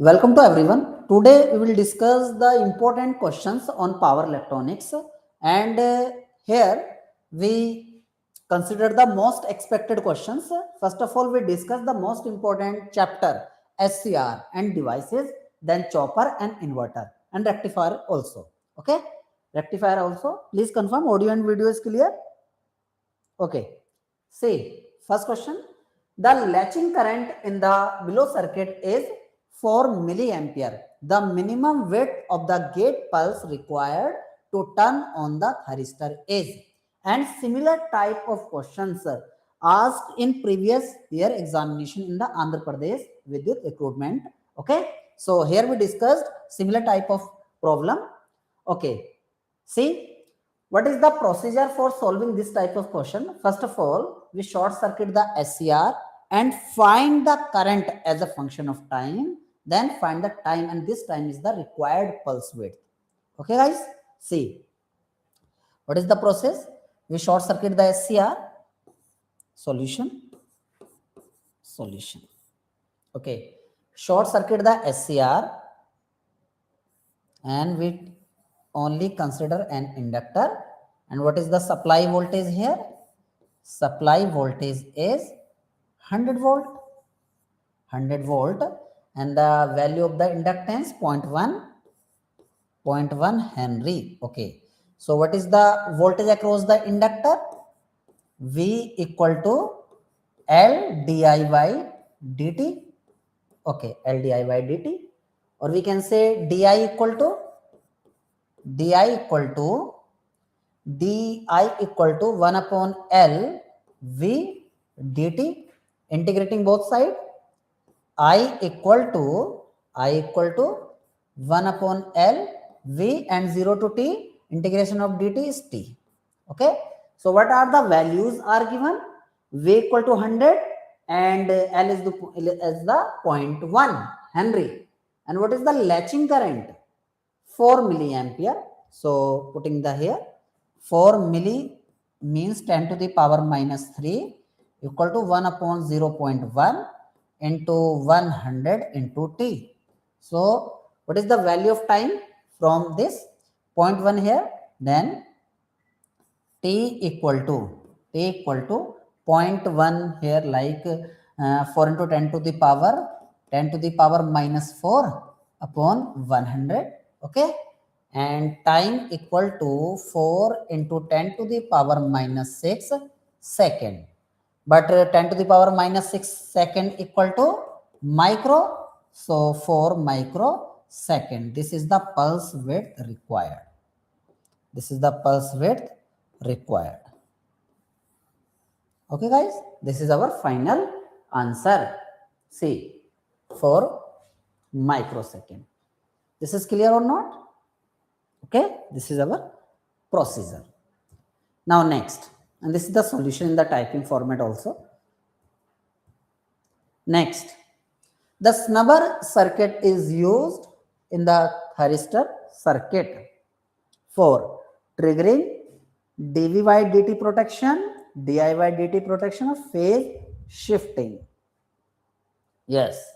Welcome to everyone. Today we will discuss the important questions on power electronics, and here we consider the most expected questions. First of all, we discuss the most important chapter SCR and devices, then chopper and inverter and rectifier also. Okay, rectifier also. Please confirm audio and video is clear. Okay. See, first question. The latching current in the below circuit is 4 milliampere. The minimum width of the gate pulse required to turn on the thyristor is. And similar type of questions asked in previous year examination in the Andhra Pradesh Vidyut recruitment. Okay. So here we discussed similar type of problem. Okay. See, what is the procedure for solving this type of question? First of all, we short circuit the SCR and find the current as a function of time. Then find the time, and this time is the required pulse width. Okay, guys? See, what is the process? We short circuit the SCR. Solution. Okay, short circuit the SCR, and we only consider an inductor. And what is the supply voltage here? Supply voltage is 100 volt, and the value of the inductance 0.1 Henry. Okay, so what is the voltage across the inductor? V equal to L di by dt. Okay, L di by dt, or we can say di equal to di equal to 1 upon L V dt, integrating both sides. I equal to 1 upon L V, and 0 to T, integration of dt is T. Okay. So what are the values are given? V equal to 100 and L is the 0.1 Henry. And what is the latching current? 4 milliampere. So putting the here 4 milli means 10 to the power minus 3 equal to 1 upon 0.1 into 100 into T. So what is the value of time from this 0.1 here? Then T equal to 0.1 here, like 4 into 10 to the power minus 4 upon 100. Okay. And time equal to 4 into 10 to the power minus 6 second. But 10 to the power minus 6 second equal to micro. So 4 microsecond. This is the pulse width required. Okay, guys. This is our final answer. See, 4 microsecond. This is clear or not? Okay, this is our procedure. Now next, and this is the solution in the typing format also. Next, the snubber circuit is used in the thyristor circuit for triggering dV by dt protection, di by dt protection of phase shifting. Yes,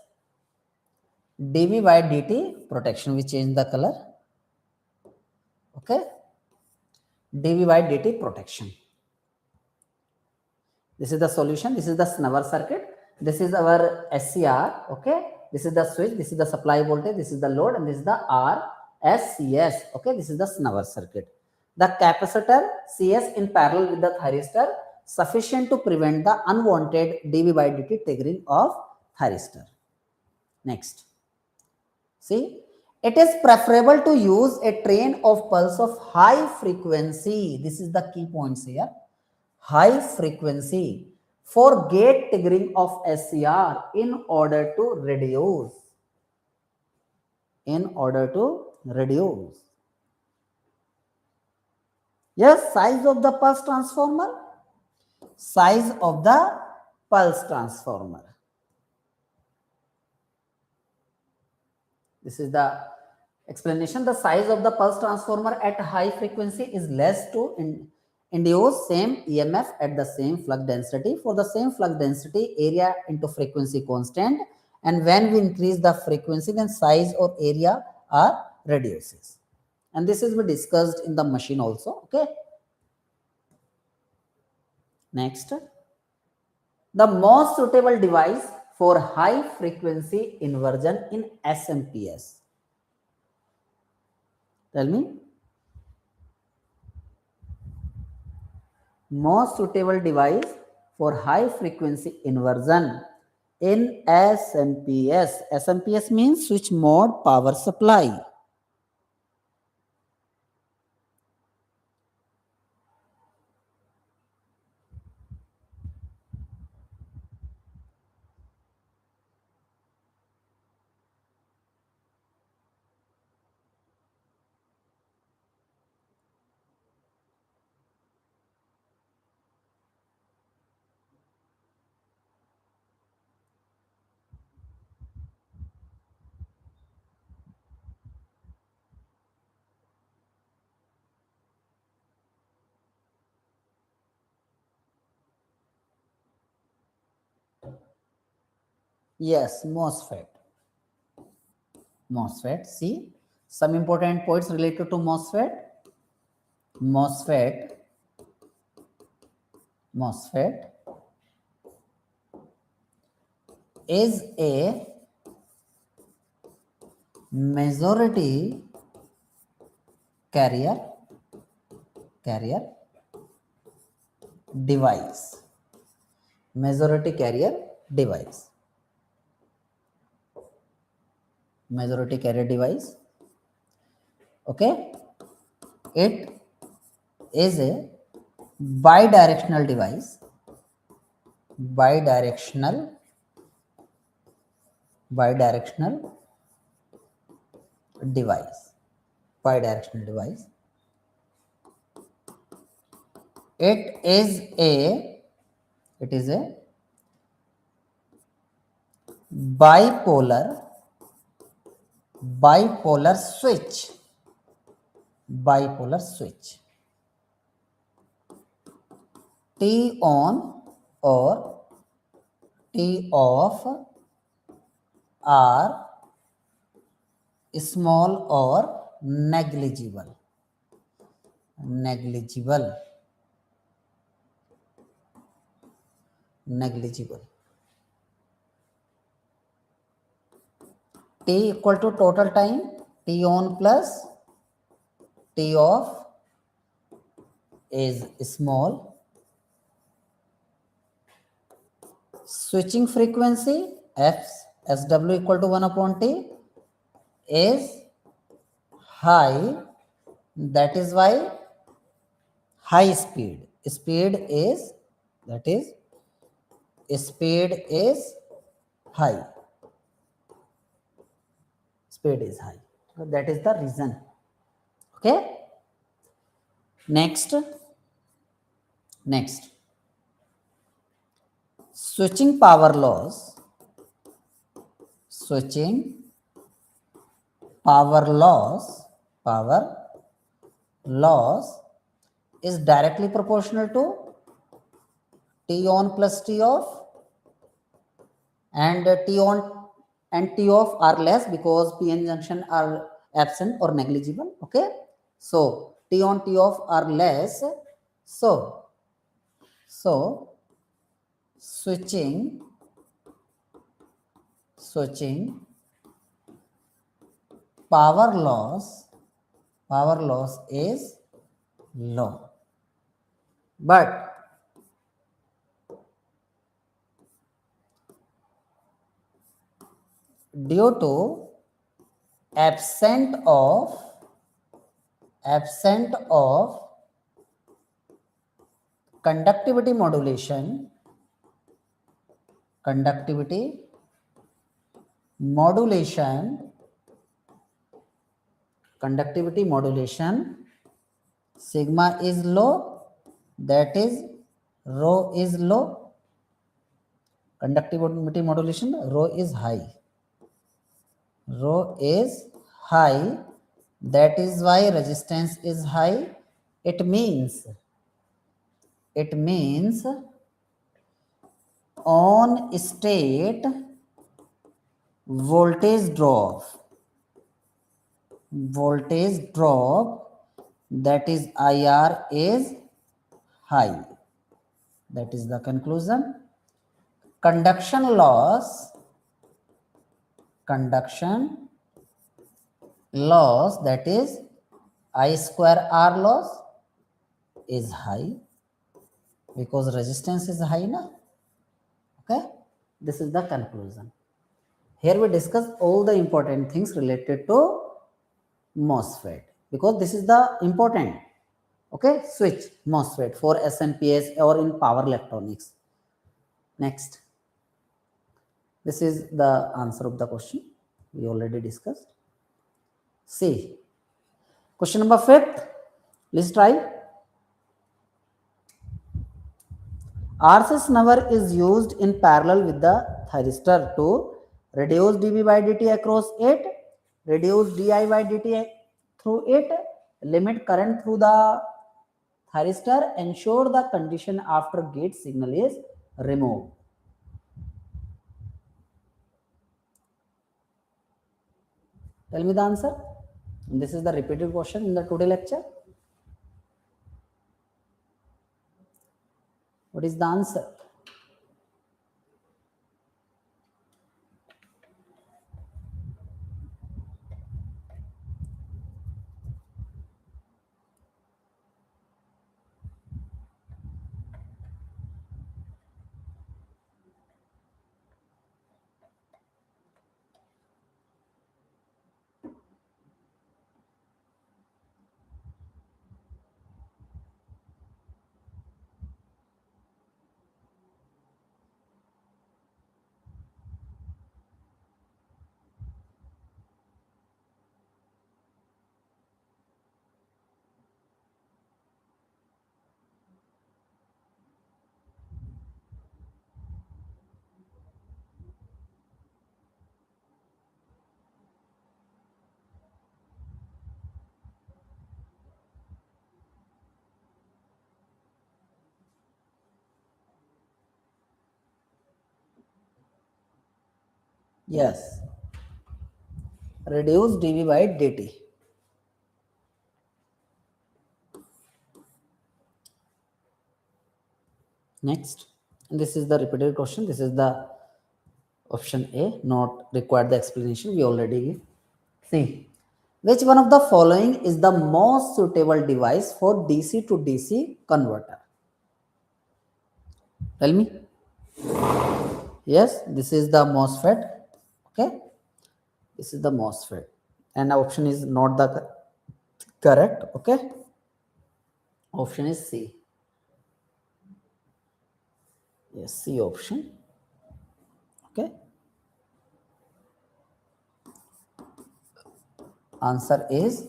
dV by dt protection, we change the color. Okay, dV by dt protection. This is the solution. This is the snubber circuit. This is our SCR. Okay, this is the switch. This is the supply voltage. This is the load, and this is the RSCS. Okay, this is the snubber circuit. The capacitor CS in parallel with the thyristor sufficient to prevent the unwanted dV by dt triggering of thyristor. Next, see. It is preferable to use a train of pulse of high frequency. This is the key points here. High frequency for gate triggering of SCR in order to reduce. Yes, size of the pulse transformer. This is the explanation. The size of the pulse transformer at high frequency is less to induce same EMF at the same flux density. For the same flux density, area into frequency constant, and when we increase the frequency, then size or area are reduces. And this is we discussed in the machine also. Okay. Next, the most suitable device for high frequency inversion in SMPS. Tell me. Most suitable device for high frequency inversion in SMPS. SMPS means switch mode power supply. Yes, MOSFET. MOSFET. See some important points related to MOSFET. MOSFET is a majority carrier device. Majority carrier device. Majority carrier device. Okay. It is a bidirectional device. Bidirectional device. Bidirectional device. It is a bipolar switch. Bipolar switch. T on or T off are small or negligible. Negligible. T equal to total time, T on plus T off is small. Switching frequency SW equal to 1 upon T is high. That is why high speed. Speed is high. Speed is high. So that is the reason. Okay. Next. Switching power loss. Power loss is directly proportional to T on plus T off, and T on and T off are less because PN junction are absent or negligible. Okay, so T on T off are less. So switching power loss is low, but due to absent of conductivity modulation, sigma is low, that is rho is low. Conductivity modulation, rho is high. That is why resistance is high. It means on state voltage drop, that is IR is high. That is the conclusion. Conduction loss, that is I square R loss is high because resistance is high na. Okay, this is the conclusion. Here we discuss all the important things related to MOSFET because this is the important, okay, switch MOSFET for SMPS or in power electronics. Next, this is the answer of the question we already discussed. See, question number 5th, let's try. RC snubber is used in parallel with the thyristor to reduce dV by dt across it, reduce di by dt through it, limit current through the thyristor, ensure the condition after gate signal is removed. Tell me the answer. And this is the repeated question in the today lecture. What is the answer? Yes. Reduce dV by dt. Next, and this is the repeated question. This is the option A, not required the explanation. We already give. See, which one of the following is the most suitable device for DC to DC converter? Tell me. Yes, this is the MOSFET. Okay, this is the MOSFET, and option is not the correct. Okay, option is C. Yes, C option. Okay, answer is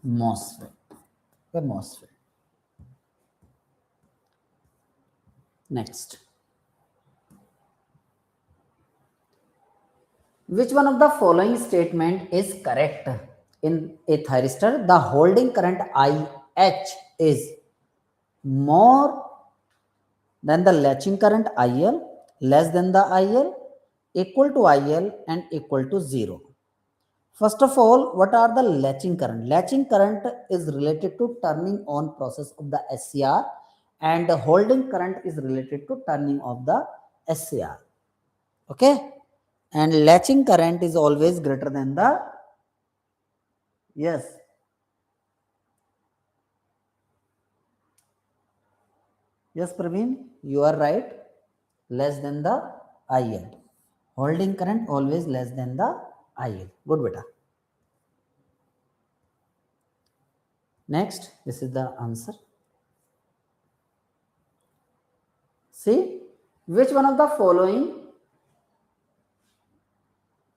MOSFET. Okay, MOSFET. Next, which one of the following statement is correct? In a thyristor, the holding current IH is more than the latching current IL, less than the IL, equal to IL, and equal to 0. First of all, what are the latching current? Latching current is related to turning on process of the SCR, and the holding current is related to turning off the SCR. Okay, and latching current is always greater than the, yes, yes, Praveen, you are right, less than the IL. Holding current always less than the IL. Good beta. Next, this is the answer. See, which one of the following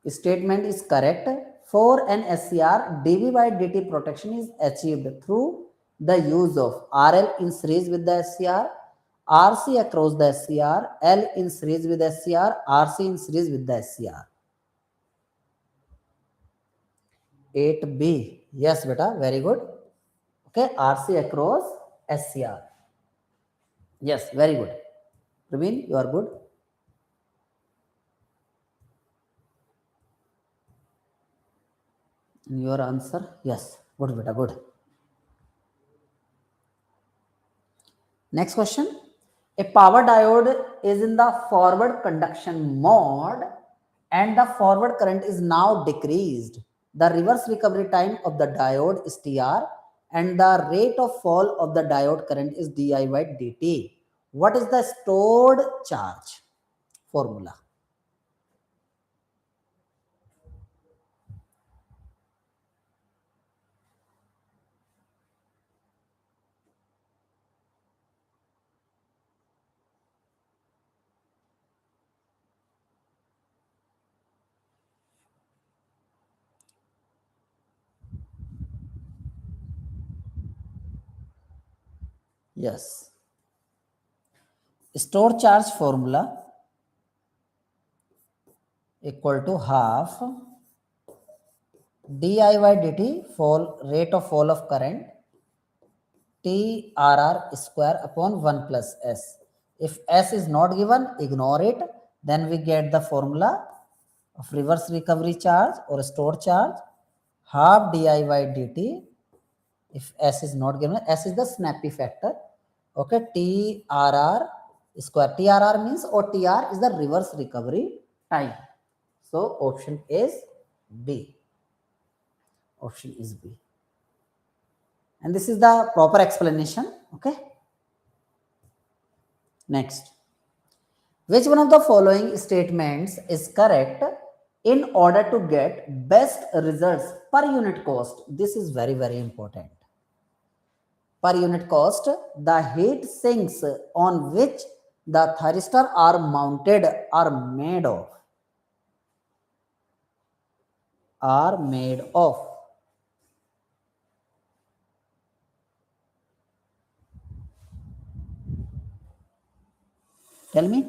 statement is correct? For an SCR, dV by dt protection is achieved through the use of RL in series with the SCR, RC across the SCR, L in series with SCR, RC in series with the SCR. 8B. Yes, beta, very good. Okay, RC across SCR. Yes, very good. Praveen, you are good. Your answer? Yes. Good, beta. Good. Next question. A power diode is in the forward conduction mode and the forward current is now decreased. The reverse recovery time of the diode is TR and the rate of fall of the diode current is di by dt. What is the stored charge? Formula. Yes. Stored charge formula equal to half di by dt, fall rate of fall of current, TRR square upon 1 plus S. If S is not given, ignore it. Then we get the formula of reverse recovery charge or stored charge, half di by dt. If S is not given, S is the snappy factor. Okay, TRR square. TRR means, or TR is the reverse recovery time. So option is B. Option is B. And this is the proper explanation. Okay. Next. Which one of the following statements is correct in order to get best results per unit cost? This is very, very important. Per unit cost, the heat sinks on which the thyristor are mounted are made of. Are made of. Tell me.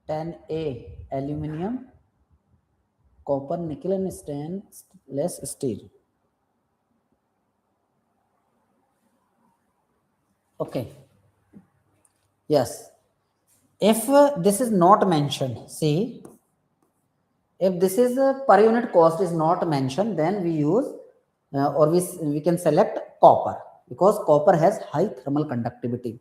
Ten A, aluminium, copper, nickel, and stainless steel. Okay. Yes. If this is not mentioned, see, if this is per unit cost is not mentioned, then we use or we can select copper because copper has high thermal conductivity.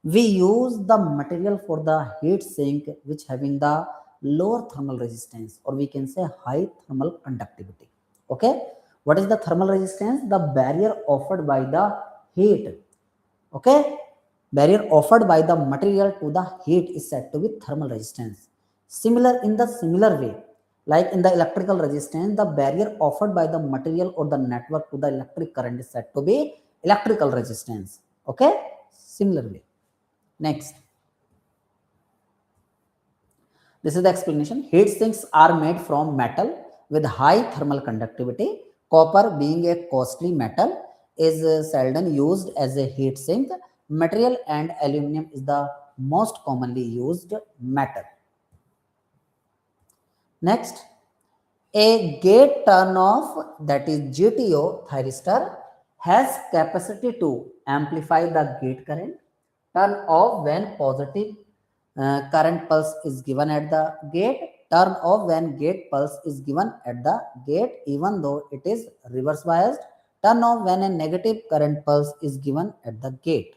We use the material for the heat sink which having the lower thermal resistance, or we can say high thermal conductivity. Okay, what is the thermal resistance? The barrier offered by the heat. Okay, barrier offered by the material to the heat is said to be thermal resistance. Similar way, like in the electrical resistance, the barrier offered by the material or the network to the electric current is said to be electrical resistance. Okay, similarly. Next, this is the explanation. Heat sinks are made from metal with high thermal conductivity. Copper, being a costly metal, is seldom used as a heat sink material, and aluminum is the most commonly used metal. Next, a gate turn off, that is GTO thyristor, has capacity to amplify the gate current. Turn off when positive current pulse is given at the gate. Turn off when gate pulse is given at the gate, even though it is reverse biased. Turn off when a negative current pulse is given at the gate.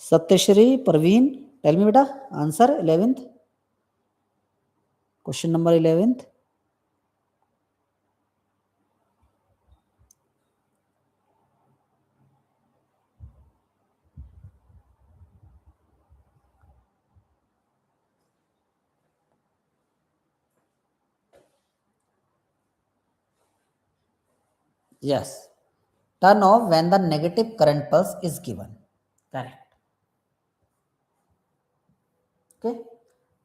Satyashri, Parveen, tell me beta, answer 11th. Question number 11th. Yes. Turn off when the negative current pulse is given. Correct. Okay.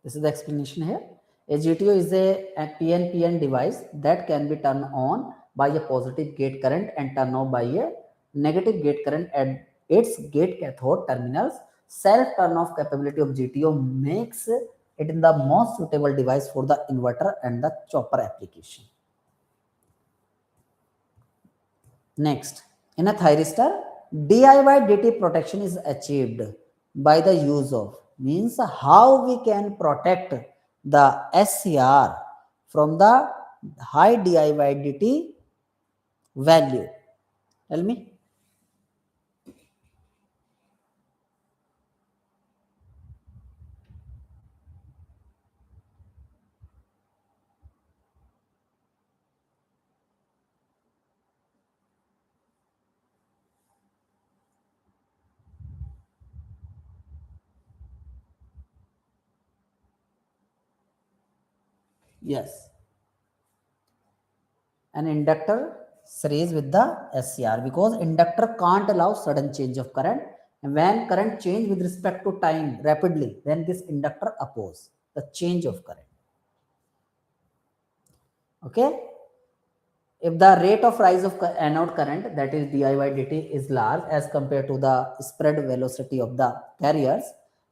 This is the explanation here. A GTO is a PNPN device that can be turned on by a positive gate current and turned off by a negative gate current at its gate cathode terminals. Self turn off capability of GTO makes it in the most suitable device for the inverter and the chopper application. Next, in a thyristor, DIY protection is achieved by the use of, means how we can protect the SCR from the high DIY value. Tell me. Yes. An inductor series with the SCR, because inductor can't allow sudden change of current. And when current change with respect to time rapidly, then this inductor opposes the change of current. Okay. If the rate of rise of anode current, that is dI/dt, is large as compared to the spread velocity of the carriers,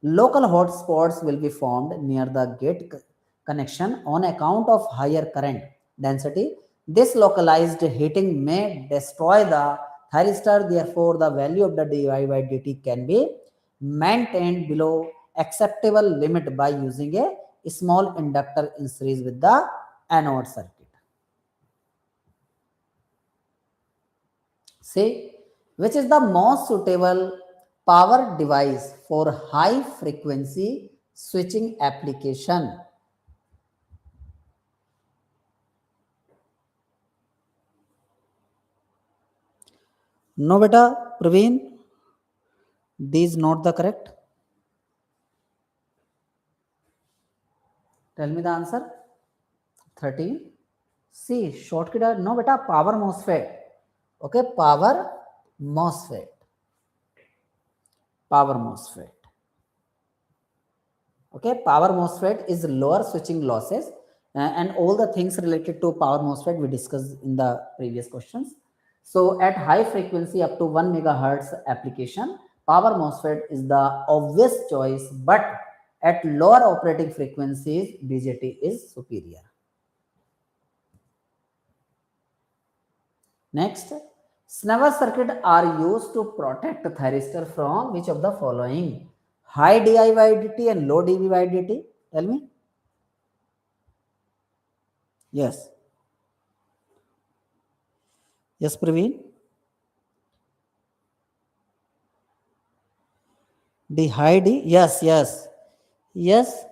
local hot spots will be formed near the gate connection on account of higher current density. This localized heating may destroy the thyristor. Therefore, the value of the dI/dt can be maintained below acceptable limit by using a small inductor in series with the anode circuit. See, which is the most suitable power device for high frequency switching application? No, beta, Praveen, this is not the correct. Tell me the answer. 13. See, shortcut. No, beta, power MOSFET. Okay, power MOSFET. Power MOSFET. Okay, power MOSFET is lower switching losses, and all the things related to power MOSFET we discussed in the previous questions. So at high frequency up to 1 megahertz application, power MOSFET is the obvious choice, but at lower operating frequencies, BJT is superior. Next, Snubber circuit are used to protect thyristor from which of the following? High di/dt and low dV/dt. Tell me. Yes. Yes, Praveen. D high D. Yes, yes, yes.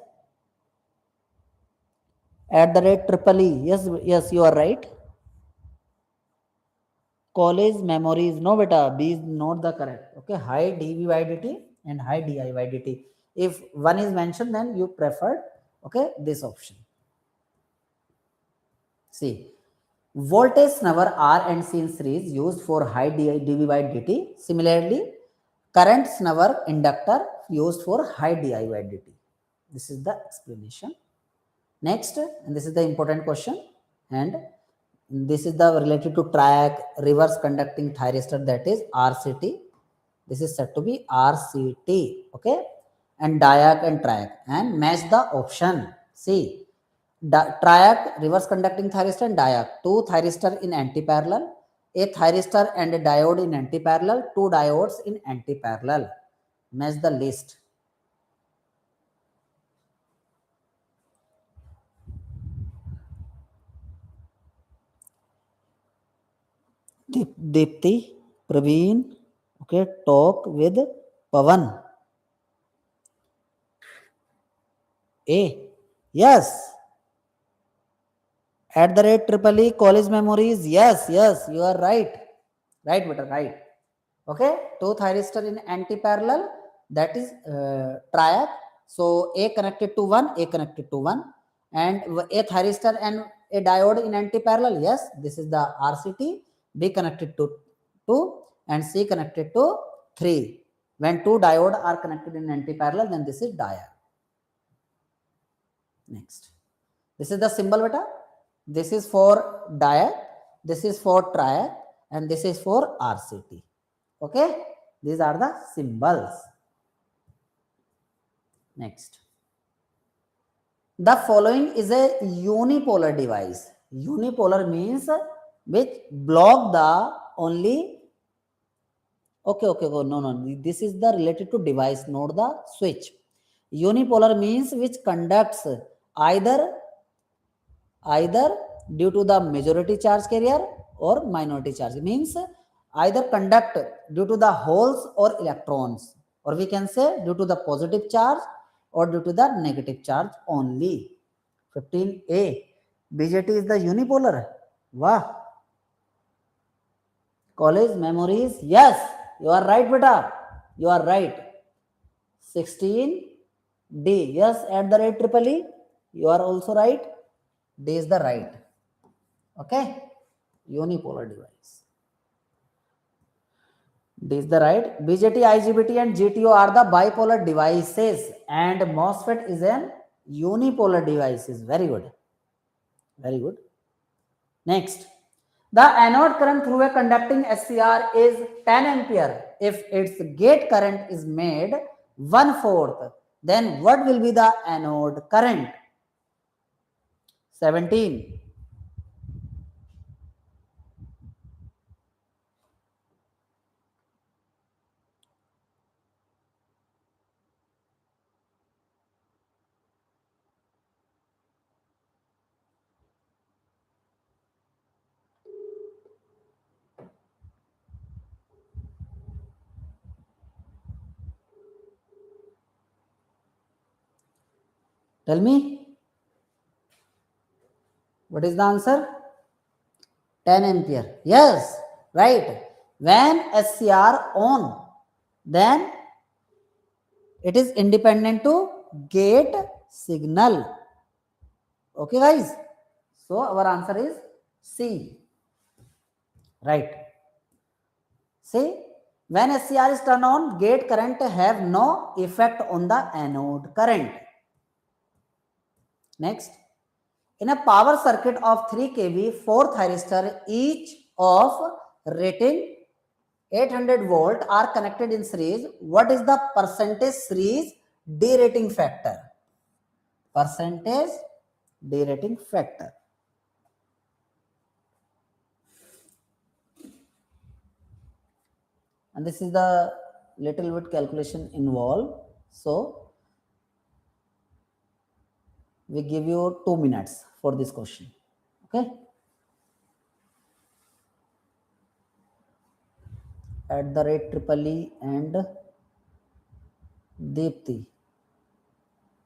At the rate triple E. Yes, yes, you are right. College memories. No, beta. B is not the correct. Okay, high dV/dt and high di/dt. If one is mentioned, then you prefer okay this option. See, voltage snubber R and C in series used for high dV/dt. Similarly, current snubber inductor used for high dI/dt. This is the explanation. Next, and this is the important question, and this is the related to TRIAC, reverse conducting thyristor, that is RCT. This is said to be RCT, okay, and DIAC and TRIAC, and match the option. See, TRIAC, reverse conducting thyristor, and DIAC, two thyristor in anti-parallel, a thyristor and a diode in anti-parallel, two diodes in anti-parallel. Match the list. Deepti, Praveen, okay, talk with Pavan. A. Yes. At the rate triple E, college memories. Yes, yes, you are right. Right, beta, right. Okay, two thyristor in anti-parallel, that is TRIAC. So A connected to one, A connected to one, and a thyristor and a diode in anti-parallel. Yes, this is the RCT. B connected to 2 and C connected to 3. When two diode are connected in anti-parallel, then this is DIAC. Next, this is the symbol, beta. This is for DIAC, this is for TRIAC, and this is for RCT. Okay, these are the symbols. Next, the following is a unipolar device. Unipolar means which block the only. Okay, no. This is the related to device, not the switch. Unipolar means which conducts either due to the majority charge carrier or minority charge. Means either conduct due to the holes or electrons, or we can say due to the positive charge or due to the negative charge only. 15A. BJT is the unipolar. Wow. College memories. Yes, you are right, beta. You are right. 16D. Yes, at the rate triple E. You are also right. D is the right. Okay. Unipolar device. D is the right. BJT, IGBT and GTO are the bipolar devices, and MOSFET is an unipolar devices. Very good. Very good. Next, the anode current through a conducting SCR is 10 ampere. If its gate current is made 1/4, then what will be the anode current? 17. Tell me, what is the answer? 10 ampere. Yes, right. When SCR on, then it is independent to gate signal. Okay, guys. So our answer is C. Right. See, when SCR is turned on, gate current have no effect on the anode current. Next, in a power circuit of 3 kV, 4 thyristor, each of rating 800 volt are connected in series. What is the percentage series derating factor? Percentage derating factor. and this is the little bit calculation involved. So we give you 2 minutes for this question. Okay. @EEE and Deepthi.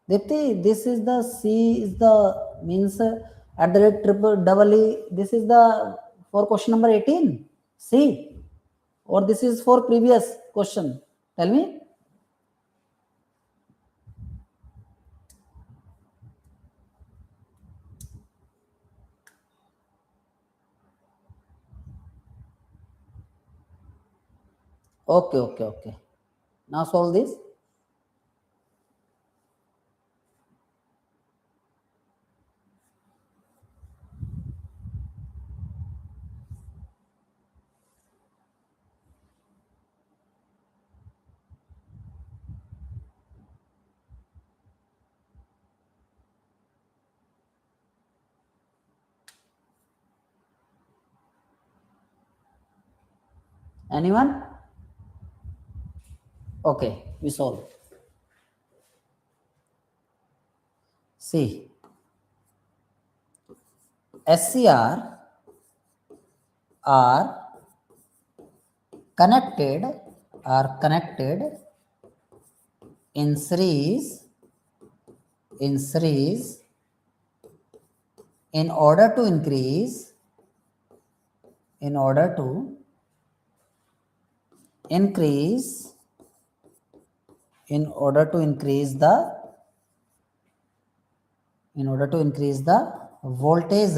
Deepthi, this is the C is the means @EEE. This is the for question number 18. C, or this is for previous question. Tell me. Okay, okay, okay. Now solve this. Anyone? Okay, we solve. See, SCR are connected in series in order to increase the voltage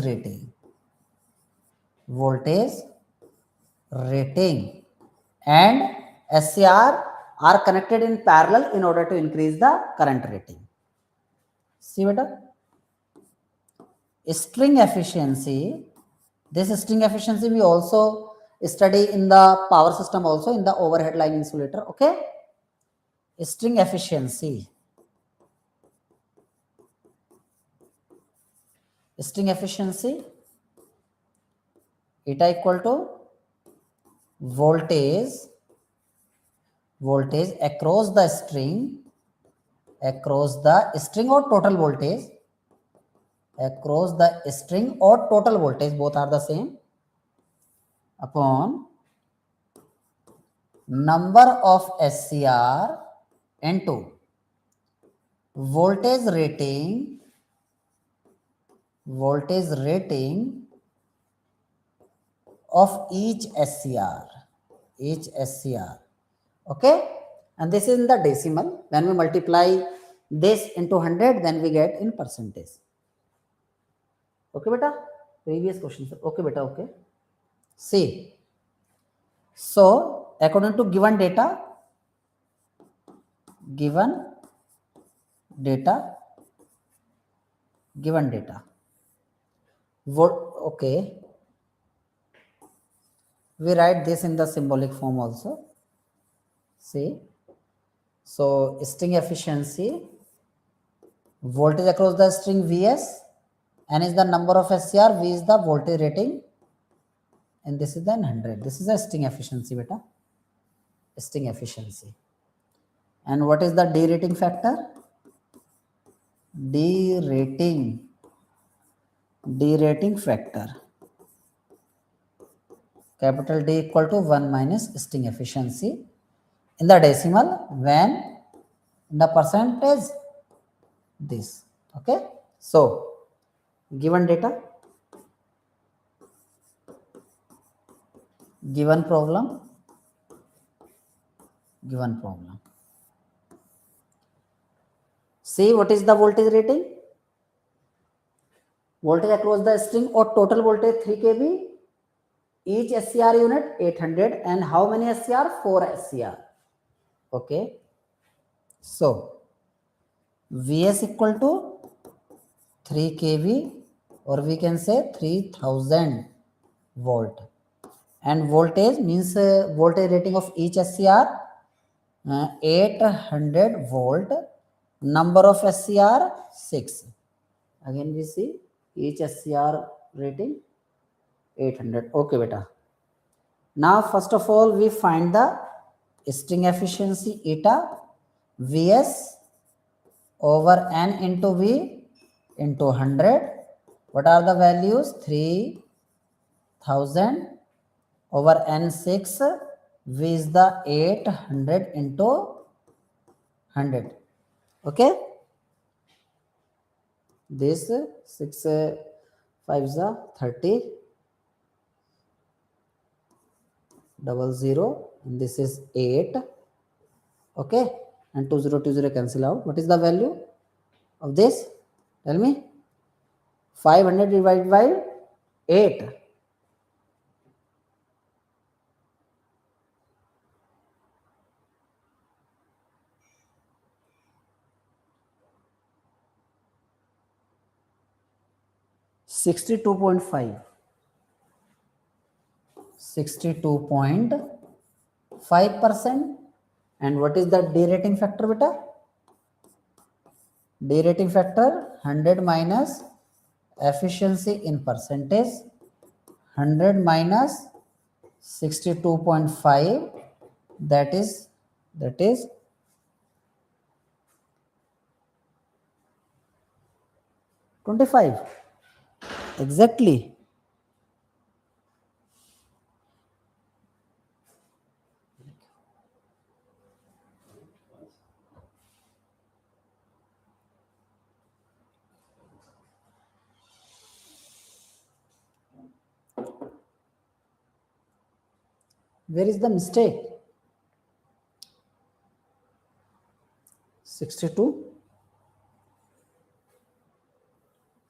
rating, and SCR are connected in parallel in order to increase the current rating. See beta, string efficiency. This string efficiency we also study in the power system, also in the overhead line insulator. Okay, string efficiency eta equal to voltage across the string or total voltage, both are the same, upon number of SCR into voltage rating of each SCR. Okay, and this is in the decimal. When we multiply this into 100, then we get in percentage. Okay beta, previous question. Okay beta, okay. See, so according to given data, okay, we write this in the symbolic form also. See, so string efficiency, voltage across the string Vs, N is the number of SCR, V is the voltage rating, and this is the 100. This is a string efficiency beta, string efficiency. And what is the derating factor? Derating factor, capital D equal to 1 minus string efficiency in the decimal, when in the percentage this. Okay, so given data, given problem. See, what is the voltage rating? Voltage across the string or total voltage 3 kV, each SCR unit 800, and how many SCR? 4 SCR. Okay, so Vs equal to 3 kV, or we can say 3000 volt, and voltage means voltage rating of each SCR 800 volt, number of SCR 6. Again we see each SCR rating 800. Okay beta, now first of all we find the string efficiency eta Vs over n into V into 100. What are the values? 3000 over n6. V is the 800 into 100. Okay. This 6 5 is 30 00, and this is 8. Okay, and 2020 cancel out. What is the value of this? Tell me. 500 divided by 8. 62.5. 62.5%. And what is the derating factor, beta? Derating factor 100 minus efficiency in percentage. 100 minus 62.5, that is 25. Exactly. Where is the mistake? 62.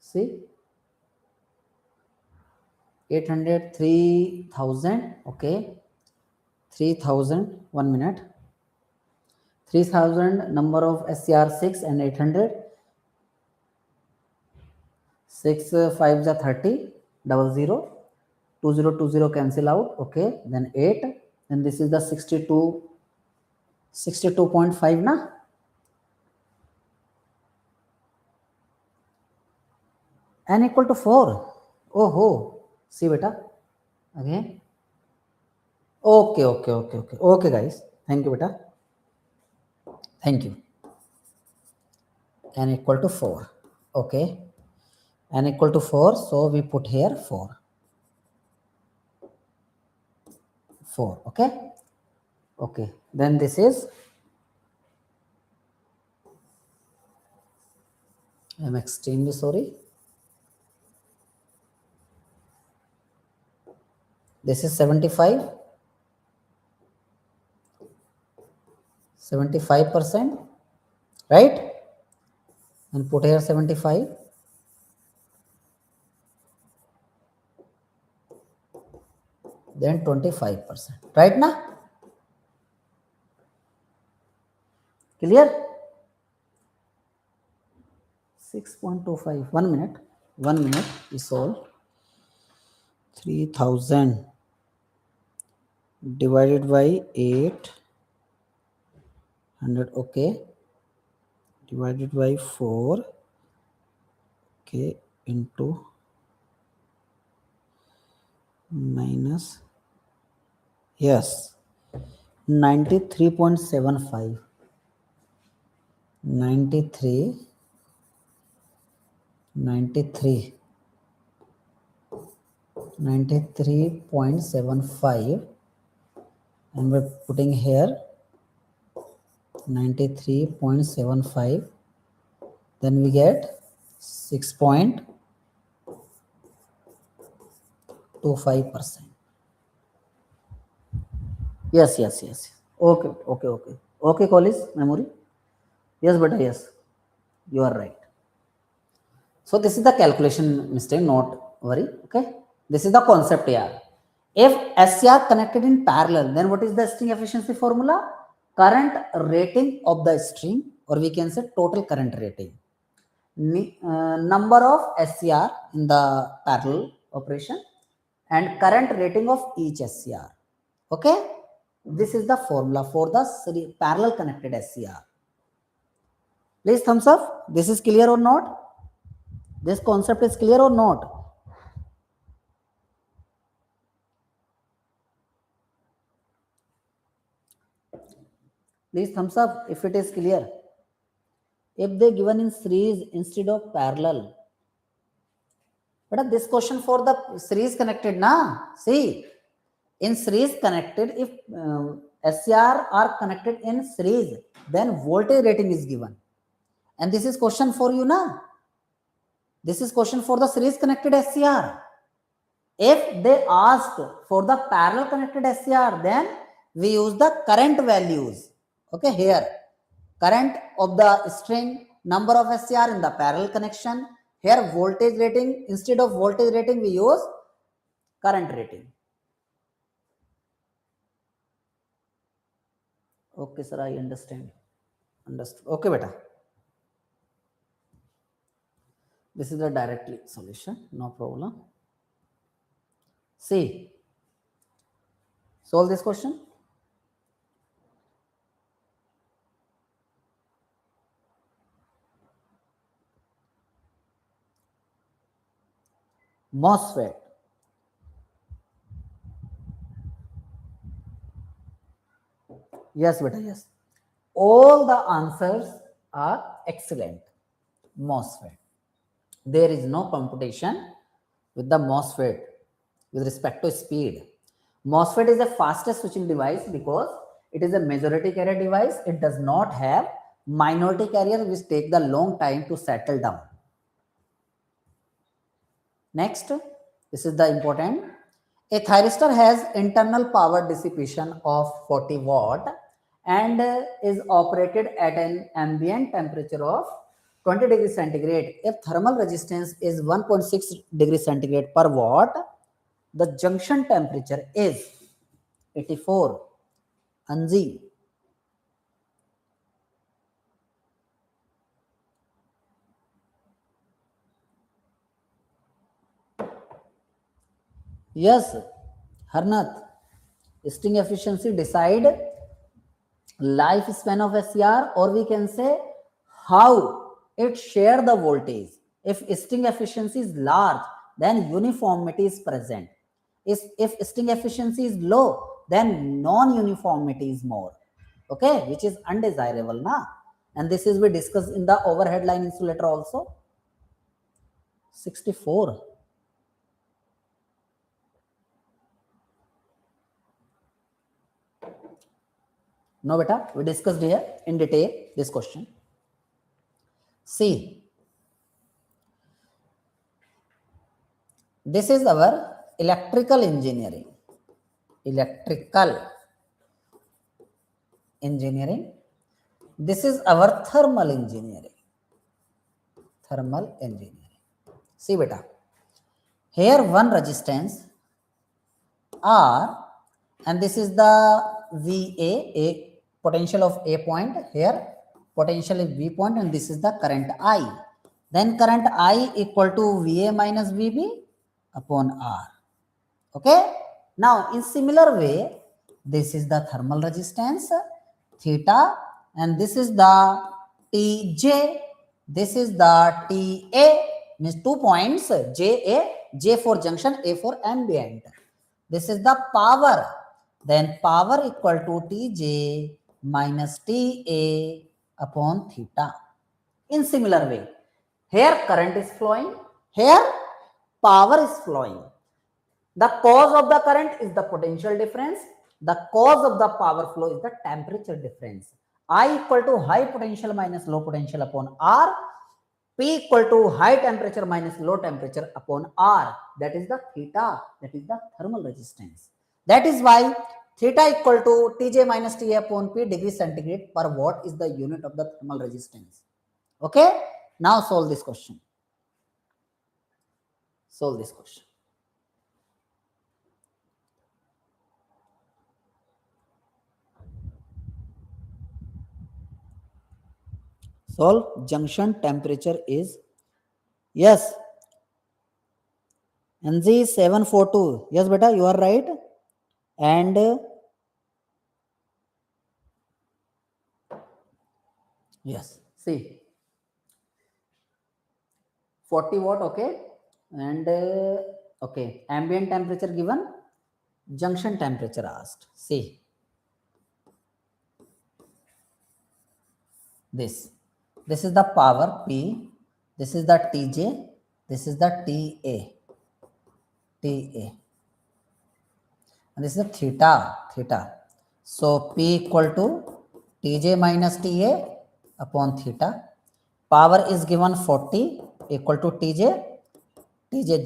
See, 800, 3000. Okay, 3000. 1 minute. 3000 number of SCR 6 and 800. 6 5 is 30 00. 2020 cancel out. Okay, then 8. Then this is the 62.5 na. N equal to 4. Oh ho. See beta. Again. Okay, guys. Thank you, beta. Thank you. N equal to 4. Okay. N equal to 4. So we put here 4. 4. Okay. Okay. Then this is, I'm extremely sorry. This is 75. 75%. Right? And put here 75. Then 25%. Right now? Clear? 6.25. 1 minute. 1 minute is solved. 3000 divided by 800. Okay. Divided by 4. Okay. Into minus. Yes. 93.75. 93. 93.75, and we're putting here 93.75. Then we get 6.25%. Yes. Okay, college memory. Yes, beta. Yes, you are right. So this is the calculation mistake, not worry. Okay, this is the concept here. If SCR connected in parallel, then what is the string efficiency formula? Current rating of the string, or we can say total current rating. Number of SCR in the parallel operation and current rating of each SCR. Okay, this is the formula for the parallel connected SCR. Please thumbs up. This is clear or not? This concept is clear or not? Please thumbs up if it is clear. If they given in series instead of parallel. But this question for the series connected na. See, in series connected, if SCR are connected in series, then voltage rating is given. And this is question for you na. This is question for the series connected SCR. If they asked for the parallel connected SCR, then we use the current values. Okay, here current of the string, number of SCR in the parallel connection. Here voltage rating, instead of voltage rating we use current rating. Okay sir, I understand. Understood. Okay beta. This is the directly solution, no problem. See, solve this question. MOSFET. Yes beta, yes. All the answers are excellent. MOSFET. There is no computation with the MOSFET with respect to speed. MOSFET is the fastest switching device because it is a majority carrier device. It does not have minority carriers which take the long time to settle down. Next, this is the important. A thyristor has internal power dissipation of 40 watt and is operated at an ambient temperature of 20 degrees centigrade. If thermal resistance is 1.6 degrees centigrade per watt, the junction temperature is 84. Anji. Yes, Harnath. Sting efficiency decide lifespan of SCR, or we can say how it share the voltage. If sting efficiency is large, then uniformity is present. If sting efficiency is low, then non-uniformity is more. Okay, which is undesirable na. And this is we discussed in the overhead line insulator also. 64. No beta, we discussed here in detail this question. See, this is our electrical engineering. Electrical engineering. This is our thermal engineering. Thermal engineering. See beta. Here one resistance R, and this is the VA, a potential of A point. Here potential is V point, and this is the current I. Then current I equal to VA minus VB upon R. Okay. Now in similar way, this is the thermal resistance theta, and this is the TJ, this is the TA, means 2 points, JA, J for junction, A for ambient. This is the power. Then power equal to TJ minus TA upon theta. In similar way, here current is flowing, here power is flowing. The cause of the current is the potential difference. The cause of the power flow is the temperature difference. I equal to high potential minus low potential upon R. P equal to high temperature minus low temperature upon R. That is the theta. That is the thermal resistance. That is why theta equal to Tj minus Ta upon P degree centigrade per watt is the unit of the thermal resistance. Okay. Now solve this question. Solve this question. Solve. Junction temperature is, yes, NG 742. Yes, beta, you are right. And yes, see, 40 watt, okay. And okay, ambient temperature given, junction temperature asked. See, this is the power P, this is the Tj, this is the TA, and this is the theta. So P equal to Tj minus Ta upon theta. Power is given 40 equal to Tj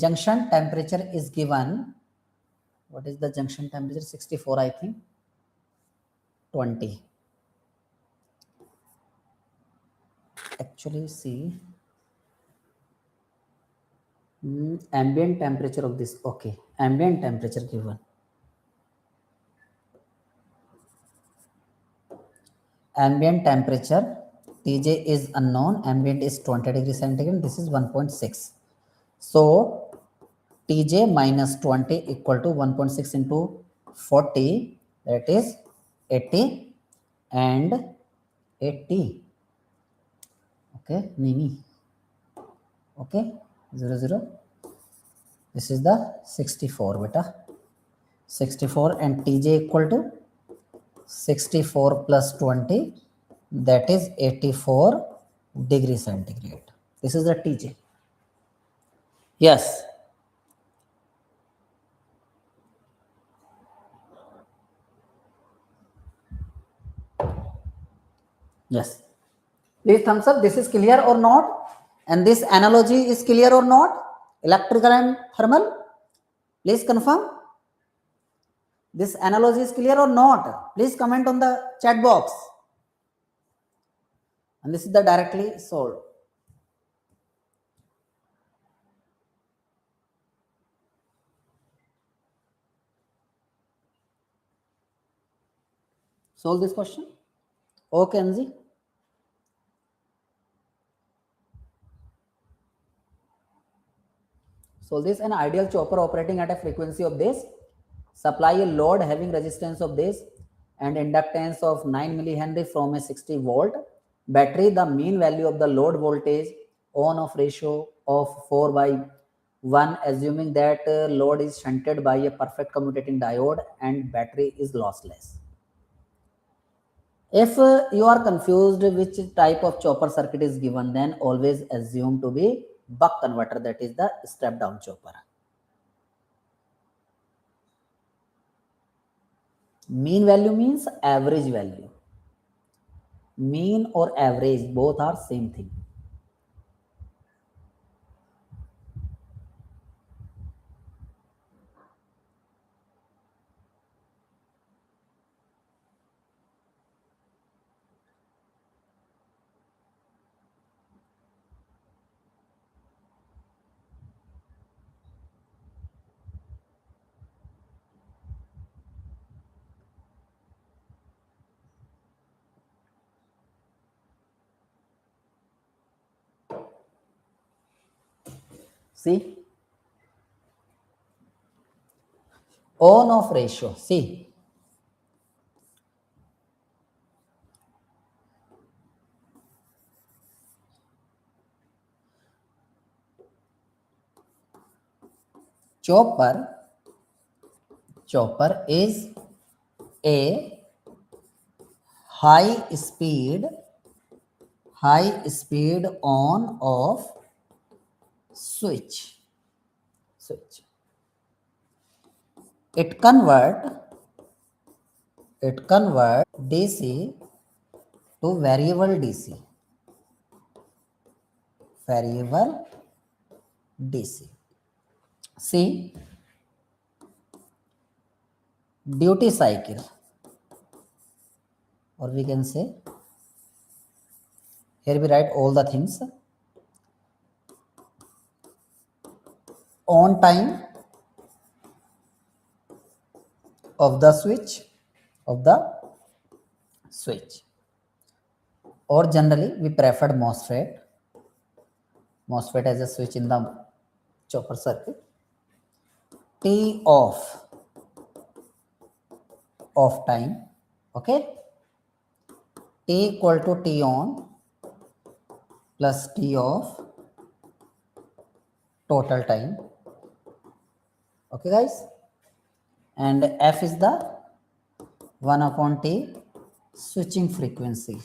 junction temperature is given. What is the junction temperature? 64, I think. 20. Actually, see. Ambient temperature of this. Okay. Ambient temperature given. Ambient temperature. Tj is unknown. Ambient is 20 degrees centigrade. This is 1.6. So, Tj minus 20 equal to 1.6 into 40. That is 80 and 80. Okay, Nini. Okay, 0. This is the 64, beta. 64 and Tj equal to 64 plus 20. That is 84 degrees centigrade. This is the Tj. Yes. Yes. Please thumbs up. This is clear or not? And this analogy is clear or not? Electrical and thermal. Please confirm. This analogy is clear or not? Please comment on the chat box. And this is the directly solved. Solve this question. Okay, Anji. So this is an ideal chopper operating at a frequency of this. Supply a load having resistance of this and inductance of 9 millihenry from a 60 volt battery. The mean value of the load voltage on-off ratio of 4/1, assuming that load is shunted by a perfect commutating diode and battery is lossless. If you are confused which type of chopper circuit is given, then always assume to be buck converter, that is the step down chopper. Mean value means average value. Mean or average, both are same thing. See, on-off ratio. See, chopper is a high speed on off switch. It convert DC to variable DC. See, duty cycle, or we can say, here we write all the things. On time of the switch, or generally we preferred MOSFET as a switch in the chopper circuit. T off time, okay. T equal to T on plus T off total time, okay guys. And F is the 1 upon T switching frequency.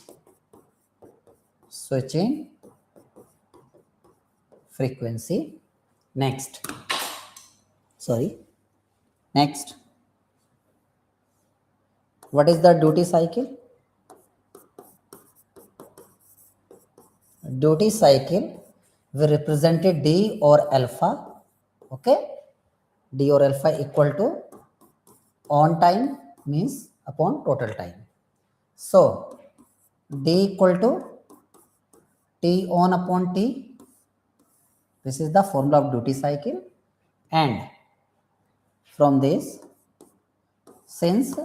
switching frequency. Next, what is the duty cycle? Duty cycle, we represented D or alpha. Okay, D or alpha equal to on time means upon total time. So D equal to T on upon T. This is the formula of duty cycle. And from this, since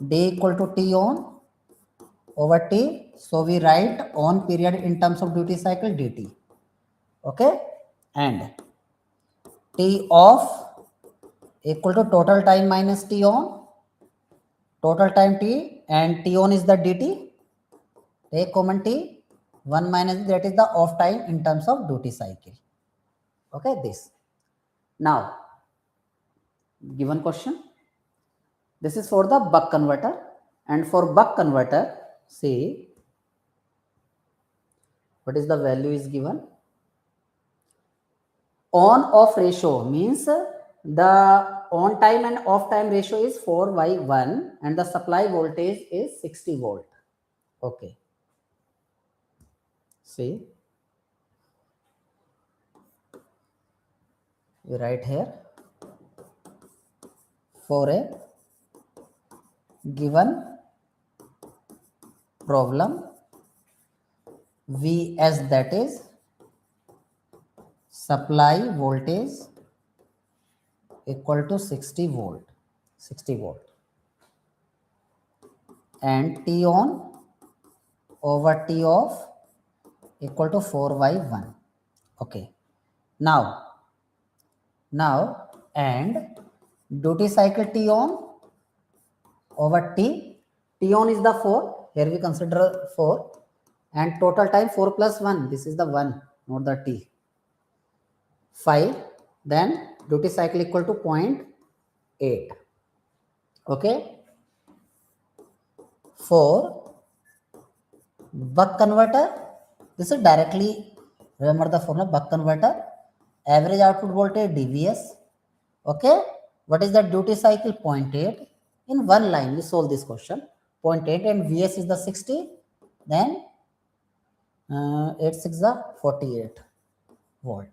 D equal to T on over T, so we write on period in terms of duty cycle dt. Okay, and T off equal to total time minus T on. Total time T and T on is the dt. Take common T, 1 minus, that is the off time in terms of duty cycle. Okay, this. Now, given question. This is for the buck converter, and for buck converter, see what is the value is given. On off ratio means the on time and off time ratio is 4/1 and the supply voltage is 60 volt. Okay. See, we write here for a given problem Vs, that is supply voltage equal to 60 volt, and T on over T off equal to 4/1. Okay. Now and duty cycle T on over T. T on is the 4. Here we consider 4. And total time 4 plus 1. This is the 1, not the T. 5. Then duty cycle equal to 0.8. Okay. For buck converter, this is directly, remember the formula, buck converter, average output voltage dVs. Okay. What is the duty cycle? 0.8. In one line, we solve this question. 0.8 and Vs is the 60. Then 8 6 is 48 volt.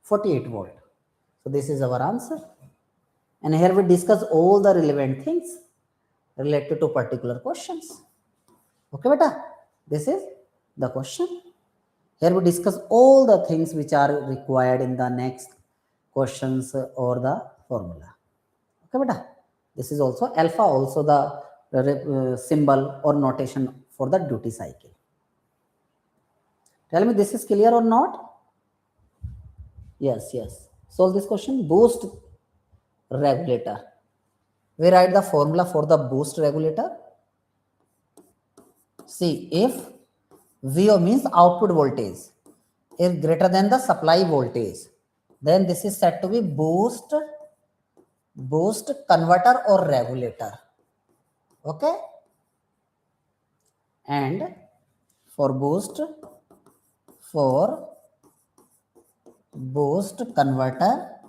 48 volt. So this is our answer. And here we discuss all the relevant things related to particular questions. Okay, beta. This is the question. Here we discuss all the things which are required in the next questions or the formula. Okay, beta. This is also alpha, also the symbol or notation for the duty cycle. Tell me, this is clear or not? Yes. Solve this question. Boost regulator. We write the formula for the boost regulator. See, if VO means output voltage is greater than the supply voltage, then this is said to be boost converter or regulator. Okay. And for boost converter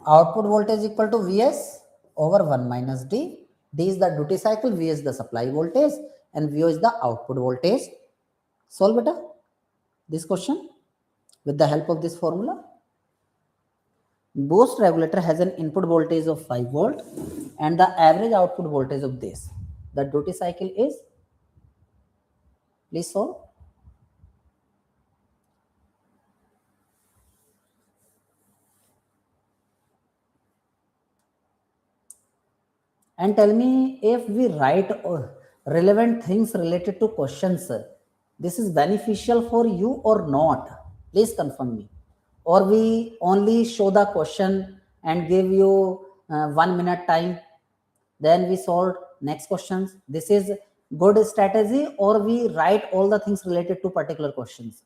output voltage equal to Vs over 1 minus D. D is the duty cycle, V is the supply voltage, and VO is the output voltage. Solve beta this question with the help of this formula. Boost regulator has an input voltage of 5 volt and the average output voltage of this. The duty cycle is, please solve. And tell me, if we write relevant things related to questions, this is beneficial for you or not? Please confirm me. Or we only show the question and give you 1 minute time, then we solve next questions. This is good strategy, or we write all the things related to particular questions?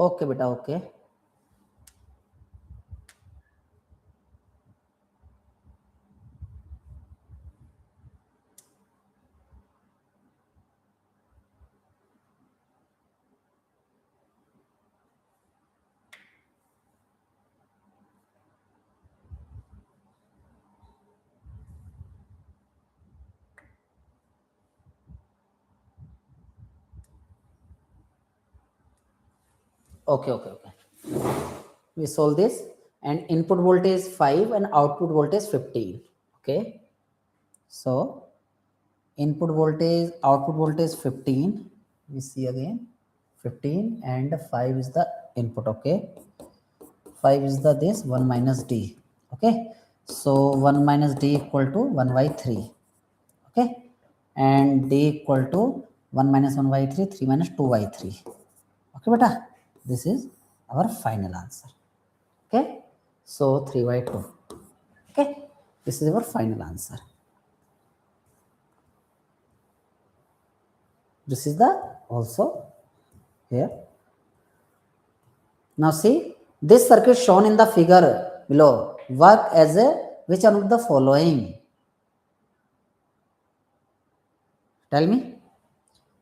Okay बेटा, okay. Okay, okay, okay. We solve this, and input voltage 5 and output voltage 15. Okay. So input voltage, output voltage 15. We see again 15 and 5 is the input. Okay. 5 is the this 1 minus d. Okay. So 1 minus d equal to 1 by 3. Okay. And d equal to 1 minus 1 by 3, 3 minus 2 by 3. Okay, beta. This is our final answer. Okay. So 3 by 2. Okay. This is our final answer. This is the also here. Now see, this circuit shown in the figure below work as a which one of the following? Tell me.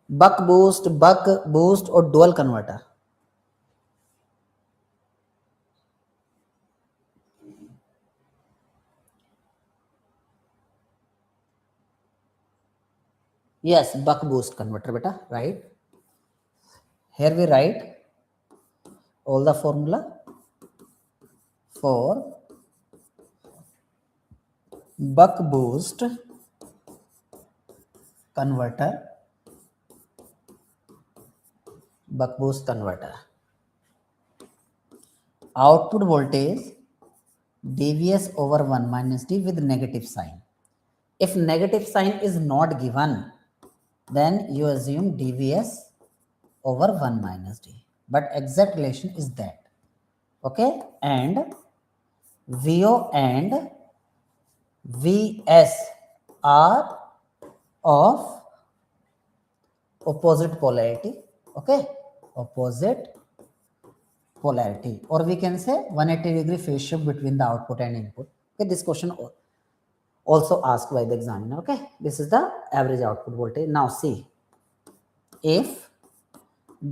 Buck boost, or dual converter? Yes, buck boost converter, beta, right? Here we write all the formula for buck boost converter. Buck boost converter. Output voltage dVs over 1 minus d with negative sign. If negative sign is not given, then you assume dVs over 1 minus d. But exact relation is that. Okay. And VO and Vs are of opposite polarity. Okay. Opposite polarity. Or we can say 180-degree phase shift between the output and input. Okay. This question also asked by the examiner. Okay. This is the average output voltage. Now see, if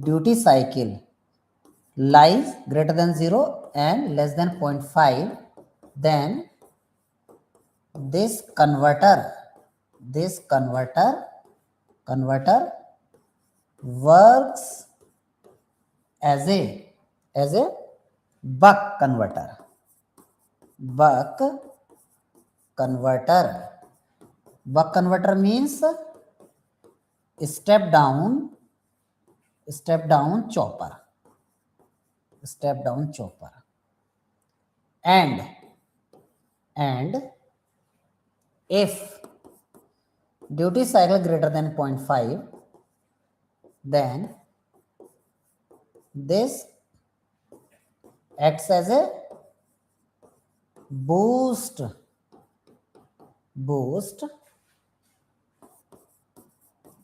duty cycle lies greater than 0 and less than 0.5, then this converter works as a buck converter. Buck converter means step down chopper. And if duty cycle greater than 0.5, then this acts as a boost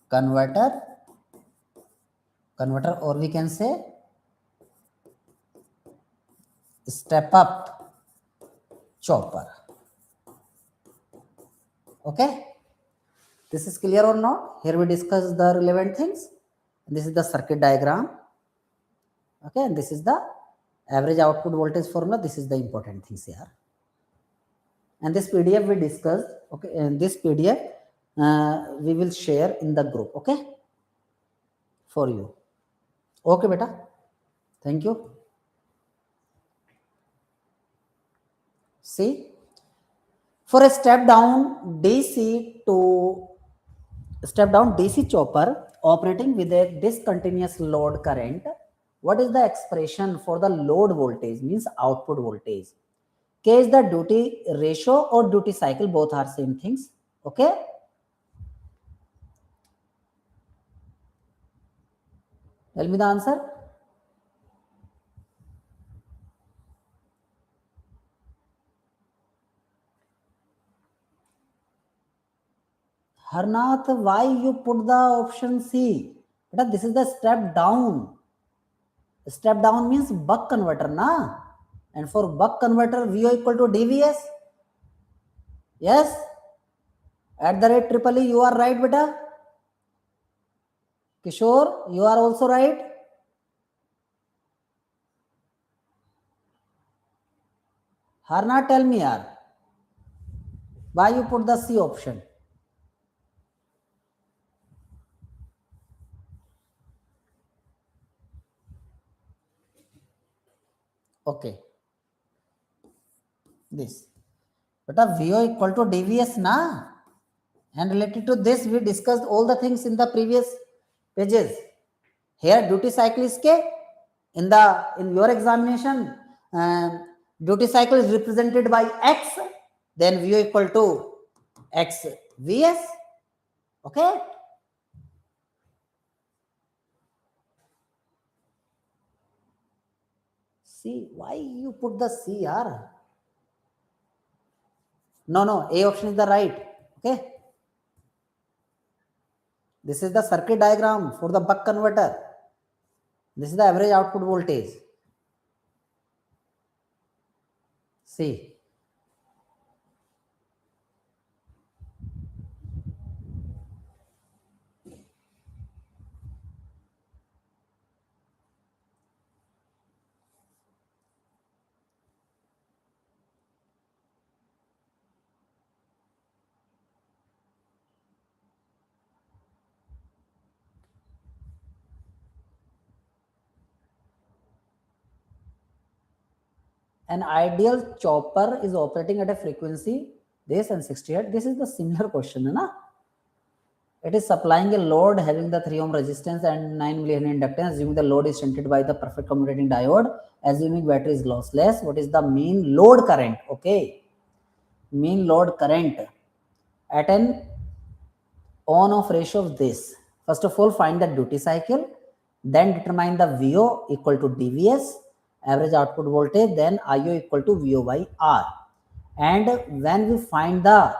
converter, or we can say step up chopper. Okay. This is clear or not? Here we discuss the relevant things. This is the circuit diagram. Okay. And this is the average output voltage formula. This is the important things here. And this PDF we discussed. Okay. And this PDF we will share in the group. Okay. For you. Okay, beta. Thank you. See, for a step down DC chopper operating with a discontinuous load current, what is the expression for the load voltage? Means output voltage. K is the duty ratio or duty cycle, both are same things. Okay. Tell me the answer. Harnath, why you put the option C? But this is the step down. Step down means buck converter, na? And for buck converter, VO equal to DVS. Yes? At the rate triple E, you are right, beta. Kishore, you are also right. Harna, tell me, yaar. Why you put the C option? Okay. This. Beta, VO equal to DVS, na? And related to this, we discussed all the things in the previous pages. Here, duty cycle is K. In your examination, duty cycle is represented by X. Then VO equal to X VS. Okay. See, why you put the C, R? No, A option is the right. Okay. This is the circuit diagram for the buck converter. This is the average output voltage. See. An ideal chopper is operating at a frequency this and 60 Hz. This is the similar question, na? It is supplying a load having the 3 ohm resistance and 9 millihenry inductance. Assuming the load is shunted by the perfect commutating diode, assuming battery is lossless, what is the mean load current? Okay, mean load current at an on-off ratio of this. First of all, find the duty cycle, then determine the VO equal to DVS, average output voltage, then IO equal to VO by R. And when we find the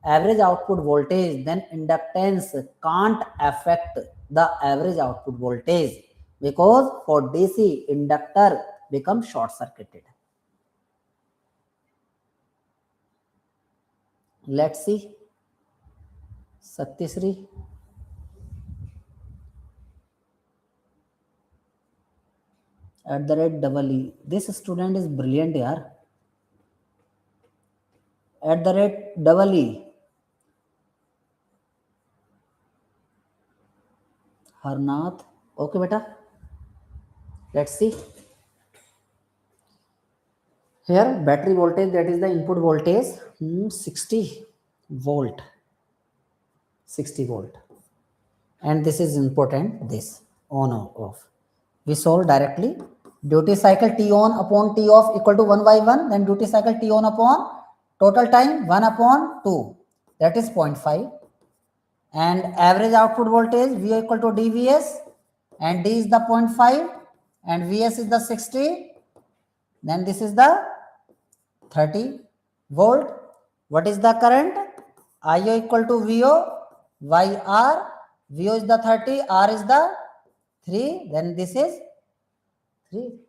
average output voltage, then inductance can't affect the average output voltage, because for DC, inductor becomes short circuited. Let's see. Satyasri. @EE. This student is brilliant, yaar. @EE. Harnath. Okay, beta. Let's see. Here, battery voltage, that is the input voltage, 60 volt. 60 volt. And this is important, this on or off. We solve directly. Duty cycle T on upon T off equal to 1 by 1. Then duty cycle T on upon total time 1 upon 2. That is 0.5. And average output voltage V equal to dVs, and D is the 0.5 and Vs is the 60. Then this is the 30 volt. What is the current? IO equal to VO by R. VO is the 30, R is the 3. Then this is 3.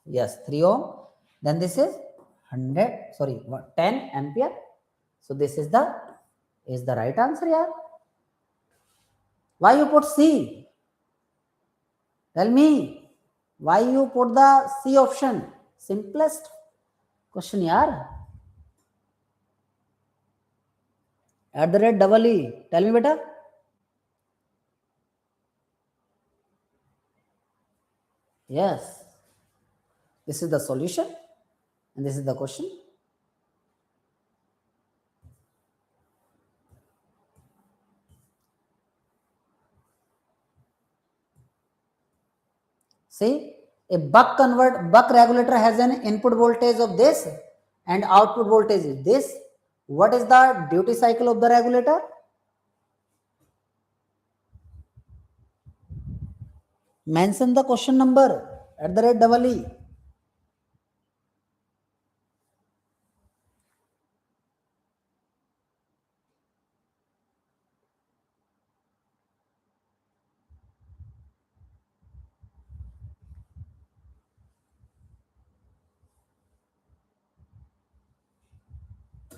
Yes, 3 ohm. Then this is 10 ampere. So this is the right answer, yaar. Why you put C? Tell me. Why you put the C option? Simplest question, yaar. @EE. Tell me, beta. Yes. This is the solution. And this is the question. See, a buck regulator has an input voltage of this and output voltage is this. What is the duty cycle of the regulator? Mention the question number @EE.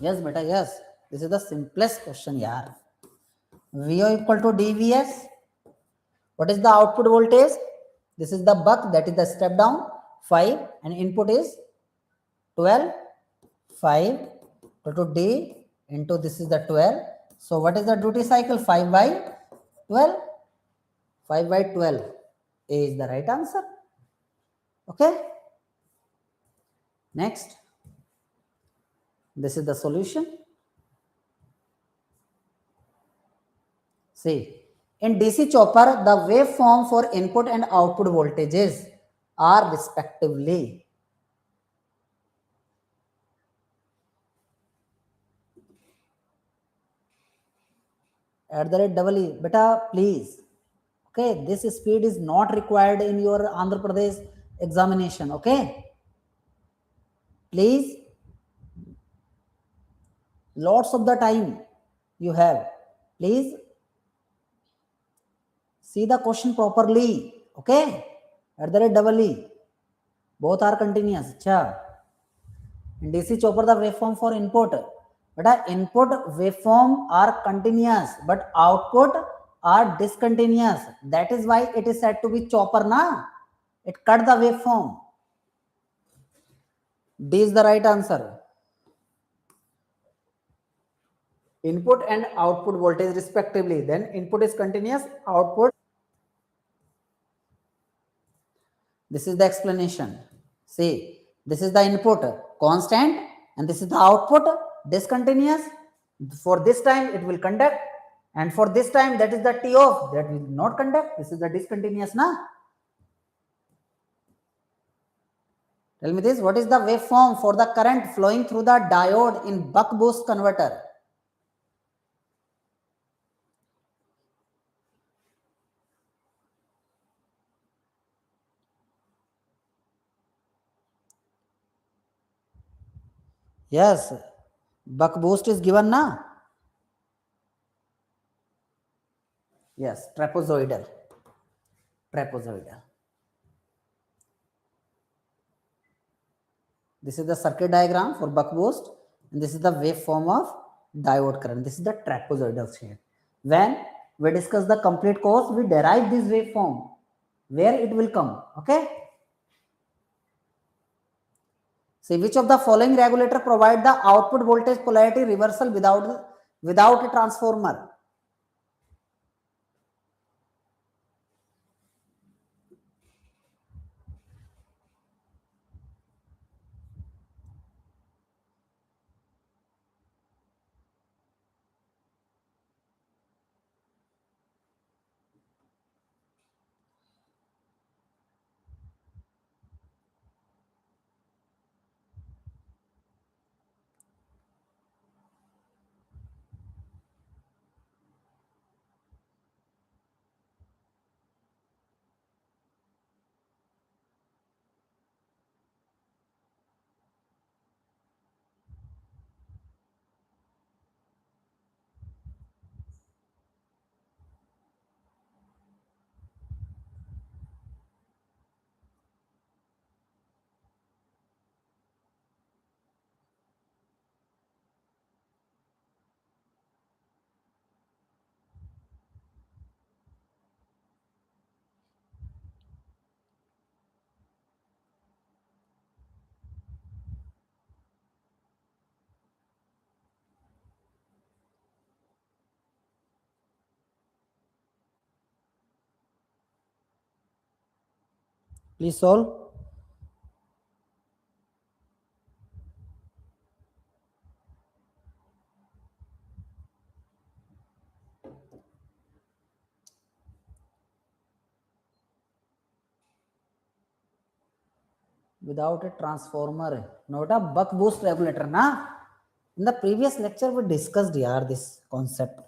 Yes beta, yes, this is the simplest question yaar. VO equal to dvs. What is the output voltage? This is the buck, that is the step down 5, and input is 12. 5 to d into this is the 12. So what is the duty cycle? 5 by 12. 5 by 12 A is the right answer. Okay. Next, this is the solution. See, in DC chopper, the waveform for input and output voltages are respectively at the rate double E. Beta, please. Okay, this speed is not required in your Andhra Pradesh examination. Okay, please. Lots of the time you have. Please see the question properly. Okay, at the rate double E. Both are continuous. Achha. In DC chopper, the waveform for input. But input waveform are continuous, but output are discontinuous. That is why it is said to be chopper, na? It cut the waveform. D is the right answer. Input and output voltage respectively. Then input is continuous, output. This is the explanation. See, this is the input constant and this is the output discontinuous. For this time it will conduct, and for this time, that is the T off, that will not conduct. This is the discontinuous, na? Tell me this, what is the waveform for the current flowing through the diode in buck boost converter? Yes, buck boost is given, na? Yes, trapezoidal. Trapezoidal. This is the circuit diagram for buck boost, and this is the waveform of diode current. This is the trapezoidal shape. When we discuss the complete course, we derive this waveform, where it will come. Okay. See, which of the following regulator provide the output voltage polarity reversal without a transformer? Please solve. Without a transformer, not a buck boost regulator, na? In the previous lecture, we discussed here this concept.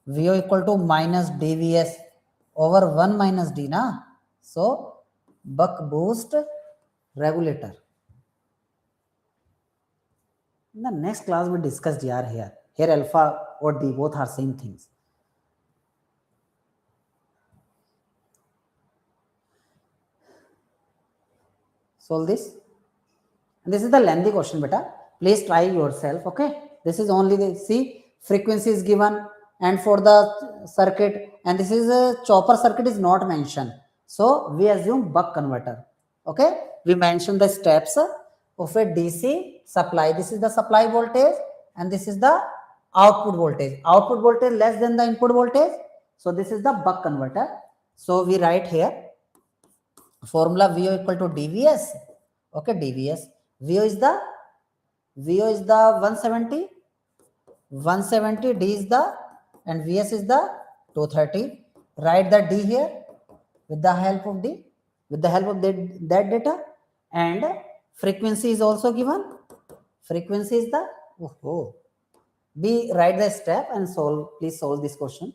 VO equal to minus dVs over 1 minus D, na? So, buck boost regulator. In the next class, we discussed here. Here alpha or D, both are same things. Solve this. And this is the lengthy question, beta. Please try yourself, okay? This is only the, see, frequency is given, and for the circuit, and this is a chopper circuit is not mentioned. So we assume buck converter. Okay, we mentioned the steps of a DC supply. This is the supply voltage, and this is the output voltage. Output voltage less than the input voltage. So this is the buck converter. So we write here formula VO equal to dVs. Okay, dVs. VO is the 170. 170, D is the, and Vs is the 230. Write the D here with the help of D, with the help of that data, and frequency is also given. Frequency is the, we write the step and solve. Please solve this question.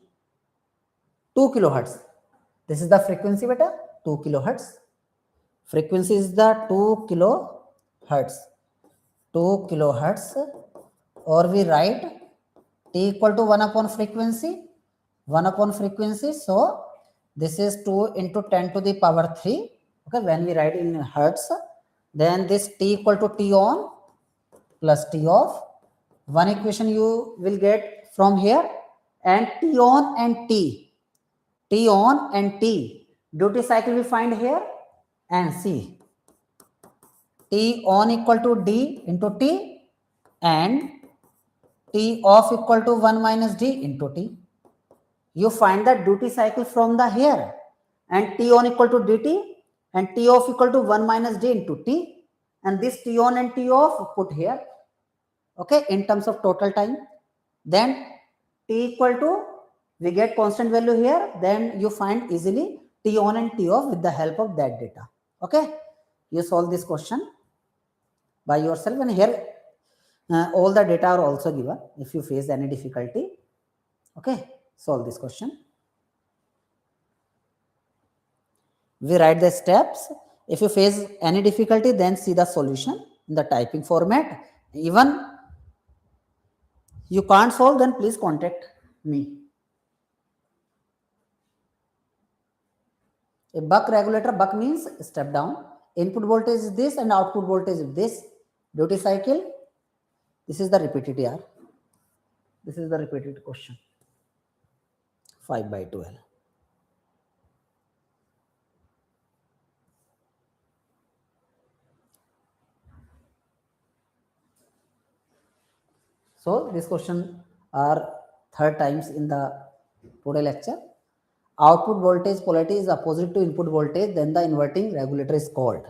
2 kilohertz. This is the frequency, beta. 2 kilohertz. Frequency is the 2 kilohertz. 2 kilohertz, or we write T equal to 1 upon frequency. 1 upon frequency. So this is 2 into 10 to the power 3. Okay, when we write in hertz, then this T equal to T on plus T off. One equation you will get from here, and T on and T. T on and T. Duty cycle we find here, and see. T on equal to D into T, and T off equal to 1 minus D into T. You find the duty cycle from the here, and T on equal to dt, and T off equal to 1 minus D into T, and this T on and T off put here. Okay, in terms of total time. Then T equal to, we get constant value here, then you find easily T on and T off with the help of that data. Okay, you solve this question by yourself, and here all the data are also given. If you face any difficulty, okay, solve this question. We write the steps. If you face any difficulty, then see the solution in the typing format. Even you can't solve, then please contact me. A buck regulator, buck means step down. Input voltage is this and output voltage is this. Duty cycle, this is the repeated here. This is the repeated question. 5 by 12. So this question are third times in the today lecture. Output voltage polarity is opposite to input voltage, then the inverting regulator is called.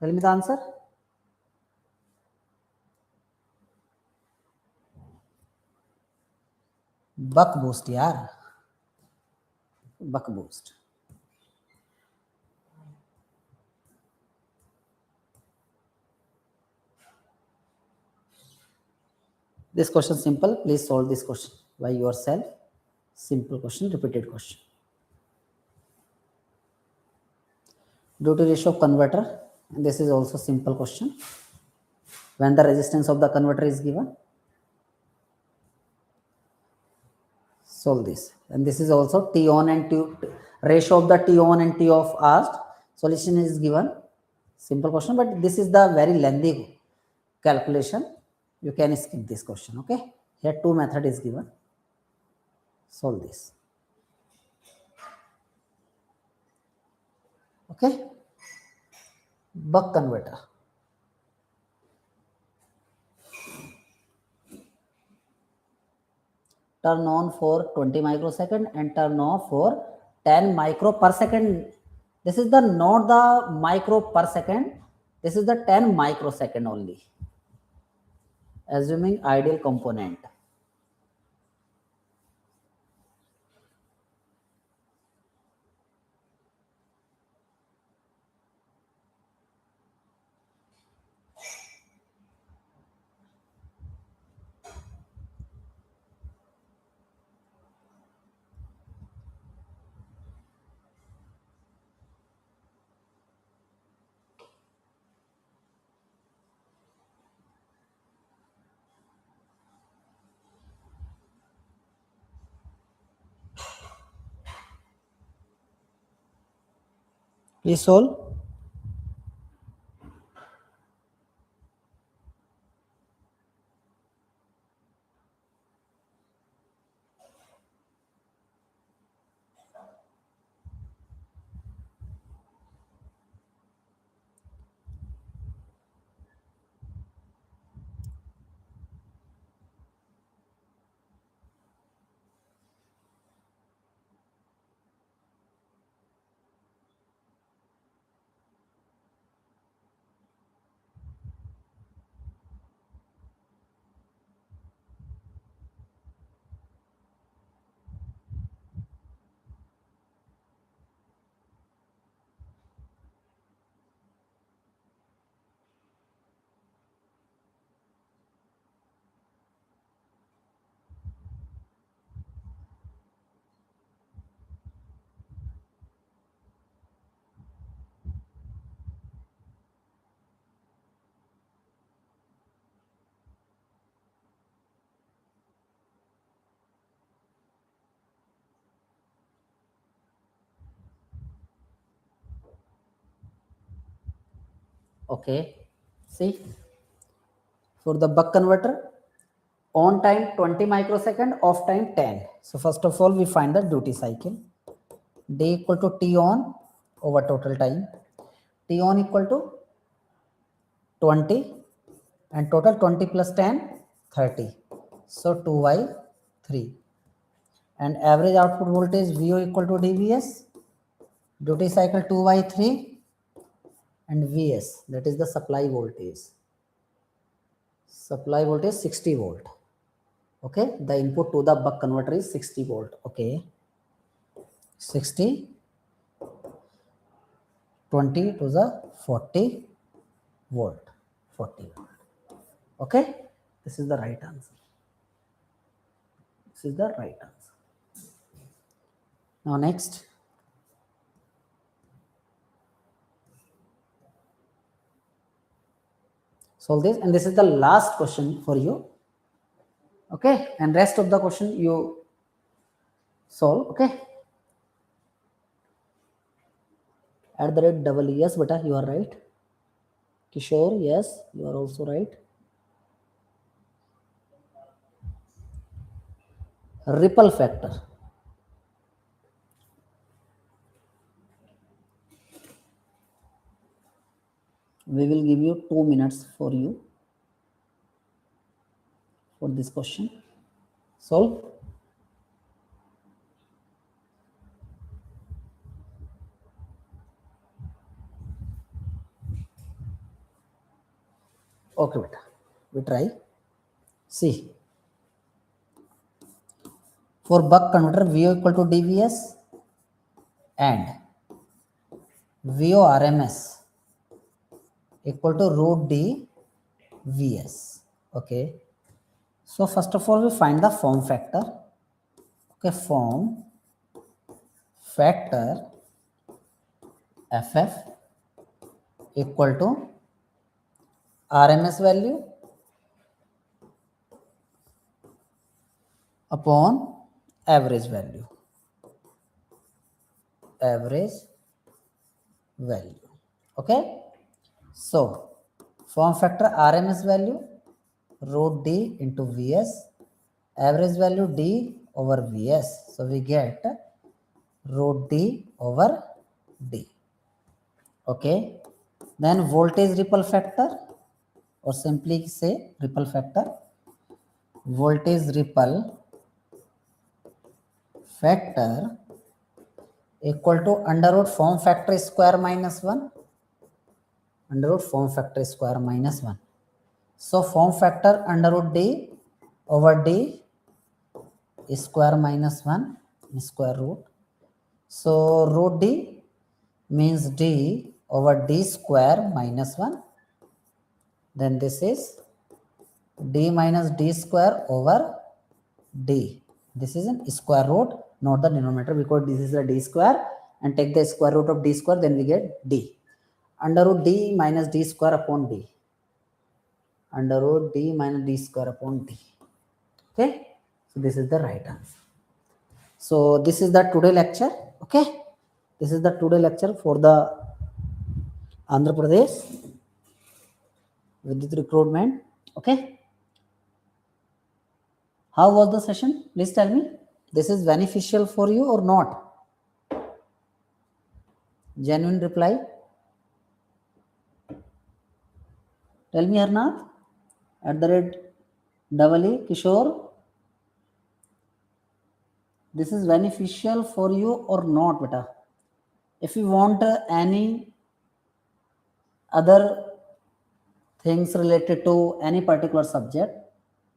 Tell me the answer. Buck boost, yaar. Buck boost. This question simple. Please solve this question by yourself. Simple question, repeated question. Duty ratio of converter. This is also simple question. When the resistance of the converter is given, solve this. And this is also T on and T ratio of the T on and T off asked. Solution is given. Simple question, but this is the very lengthy calculation. You can skip this question. Okay. Here two method is given. Solve this. Okay. Buck converter. Turn on for 20 microsecond and turn off for 10 micro per second. This is the not the micro per second. This is the 10 microsecond only. Assuming ideal component. Please solve. Okay, see, for the buck converter, on time 20 microsecond, off time 10. So first of all, we find the duty cycle. D equal to T on over total time. T on equal to 20 and total 20 plus 10, 30. So 2 by 3. And average output voltage VO equal to dVs. Duty cycle 2 by 3 and Vs, that is the supply voltage. Supply voltage 60 volt. Okay, the input to the buck converter is 60 volt. Okay, 60, 20 to the 40 volt. 40 volt. Okay, this is the right answer. This is the right answer. Now next, solve this, and this is the last question for you. Okay, and rest of the question you solve. Okay, at the rate double yes, beta, you are right. Kishore, yes, you are also right. Ripple factor. We will give you 2 minutes for you for this question. Solve. Okay, beta. We try. See. For buck converter, VO equal to dVs and VO RMS equal to root D Vs. Okay. So first of all, we find the form factor. Okay, form factor FF equal to RMS value upon average value. Average value. Okay. So form factor RMS value root D into Vs, average value D over Vs. So we get root D over D. Okay. Then voltage ripple factor, or simply say ripple factor. Voltage ripple factor equal to under root form factor square minus 1. Under root form factor square minus 1. So form factor under root D over D is square minus 1 square root. So root D means D over D square minus 1. Then this is D minus D square over D. This is in square root, not the denominator, because this is a D square, and take the square root of D square, then we get D. Under root D minus D square upon D. Under root D minus D square upon D. Okay. So this is the right answer. So this is the today lecture. Okay. This is the today lecture for the Andhra Pradesh Vidyut recruitment. Okay. How was the session? Please tell me. This is beneficial for you or not? Genuine reply. Tell me, Harnath. At the rate double E, Kishore. This is beneficial for you or not, beta? If you want any other things related to any particular subject,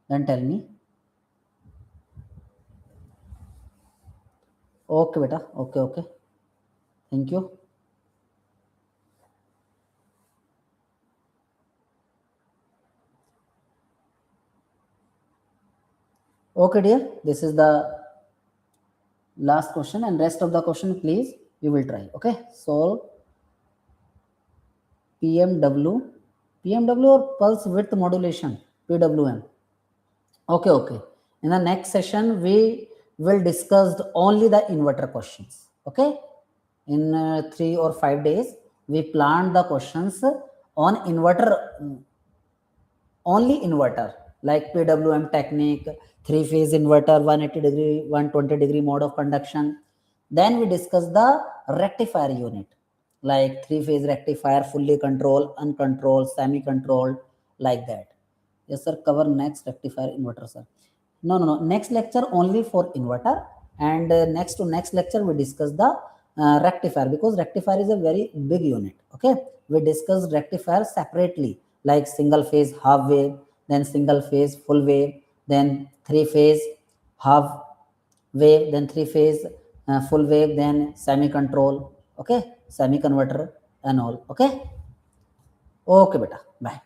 then tell me. Okay, beta. Okay, okay. Thank you. Okay, dear. This is the last question, and rest of the question, please, you will try. Okay. Solve PMW or pulse width modulation, PWM. Okay, okay. In the next session, we will discuss only the inverter questions. Okay. In 3 or 5 days, we planned the questions on inverter, only inverter like PWM technique, 3-phase inverter, 180 degree, 120 degree mode of conduction. Then we discuss the rectifier unit, like 3-phase rectifier, fully controlled, uncontrolled, semi-controlled, like that. Yes, sir. Cover next rectifier inverter, sir. No. Next lecture only for inverter, and next to next lecture we discuss the rectifier, because rectifier is a very big unit. Okay, we discuss rectifier separately, like single phase half wave, then single phase full wave, then 3-phase half wave, then 3-phase full wave, then semi control. Okay, semi converter and all. Okay, beta, bye.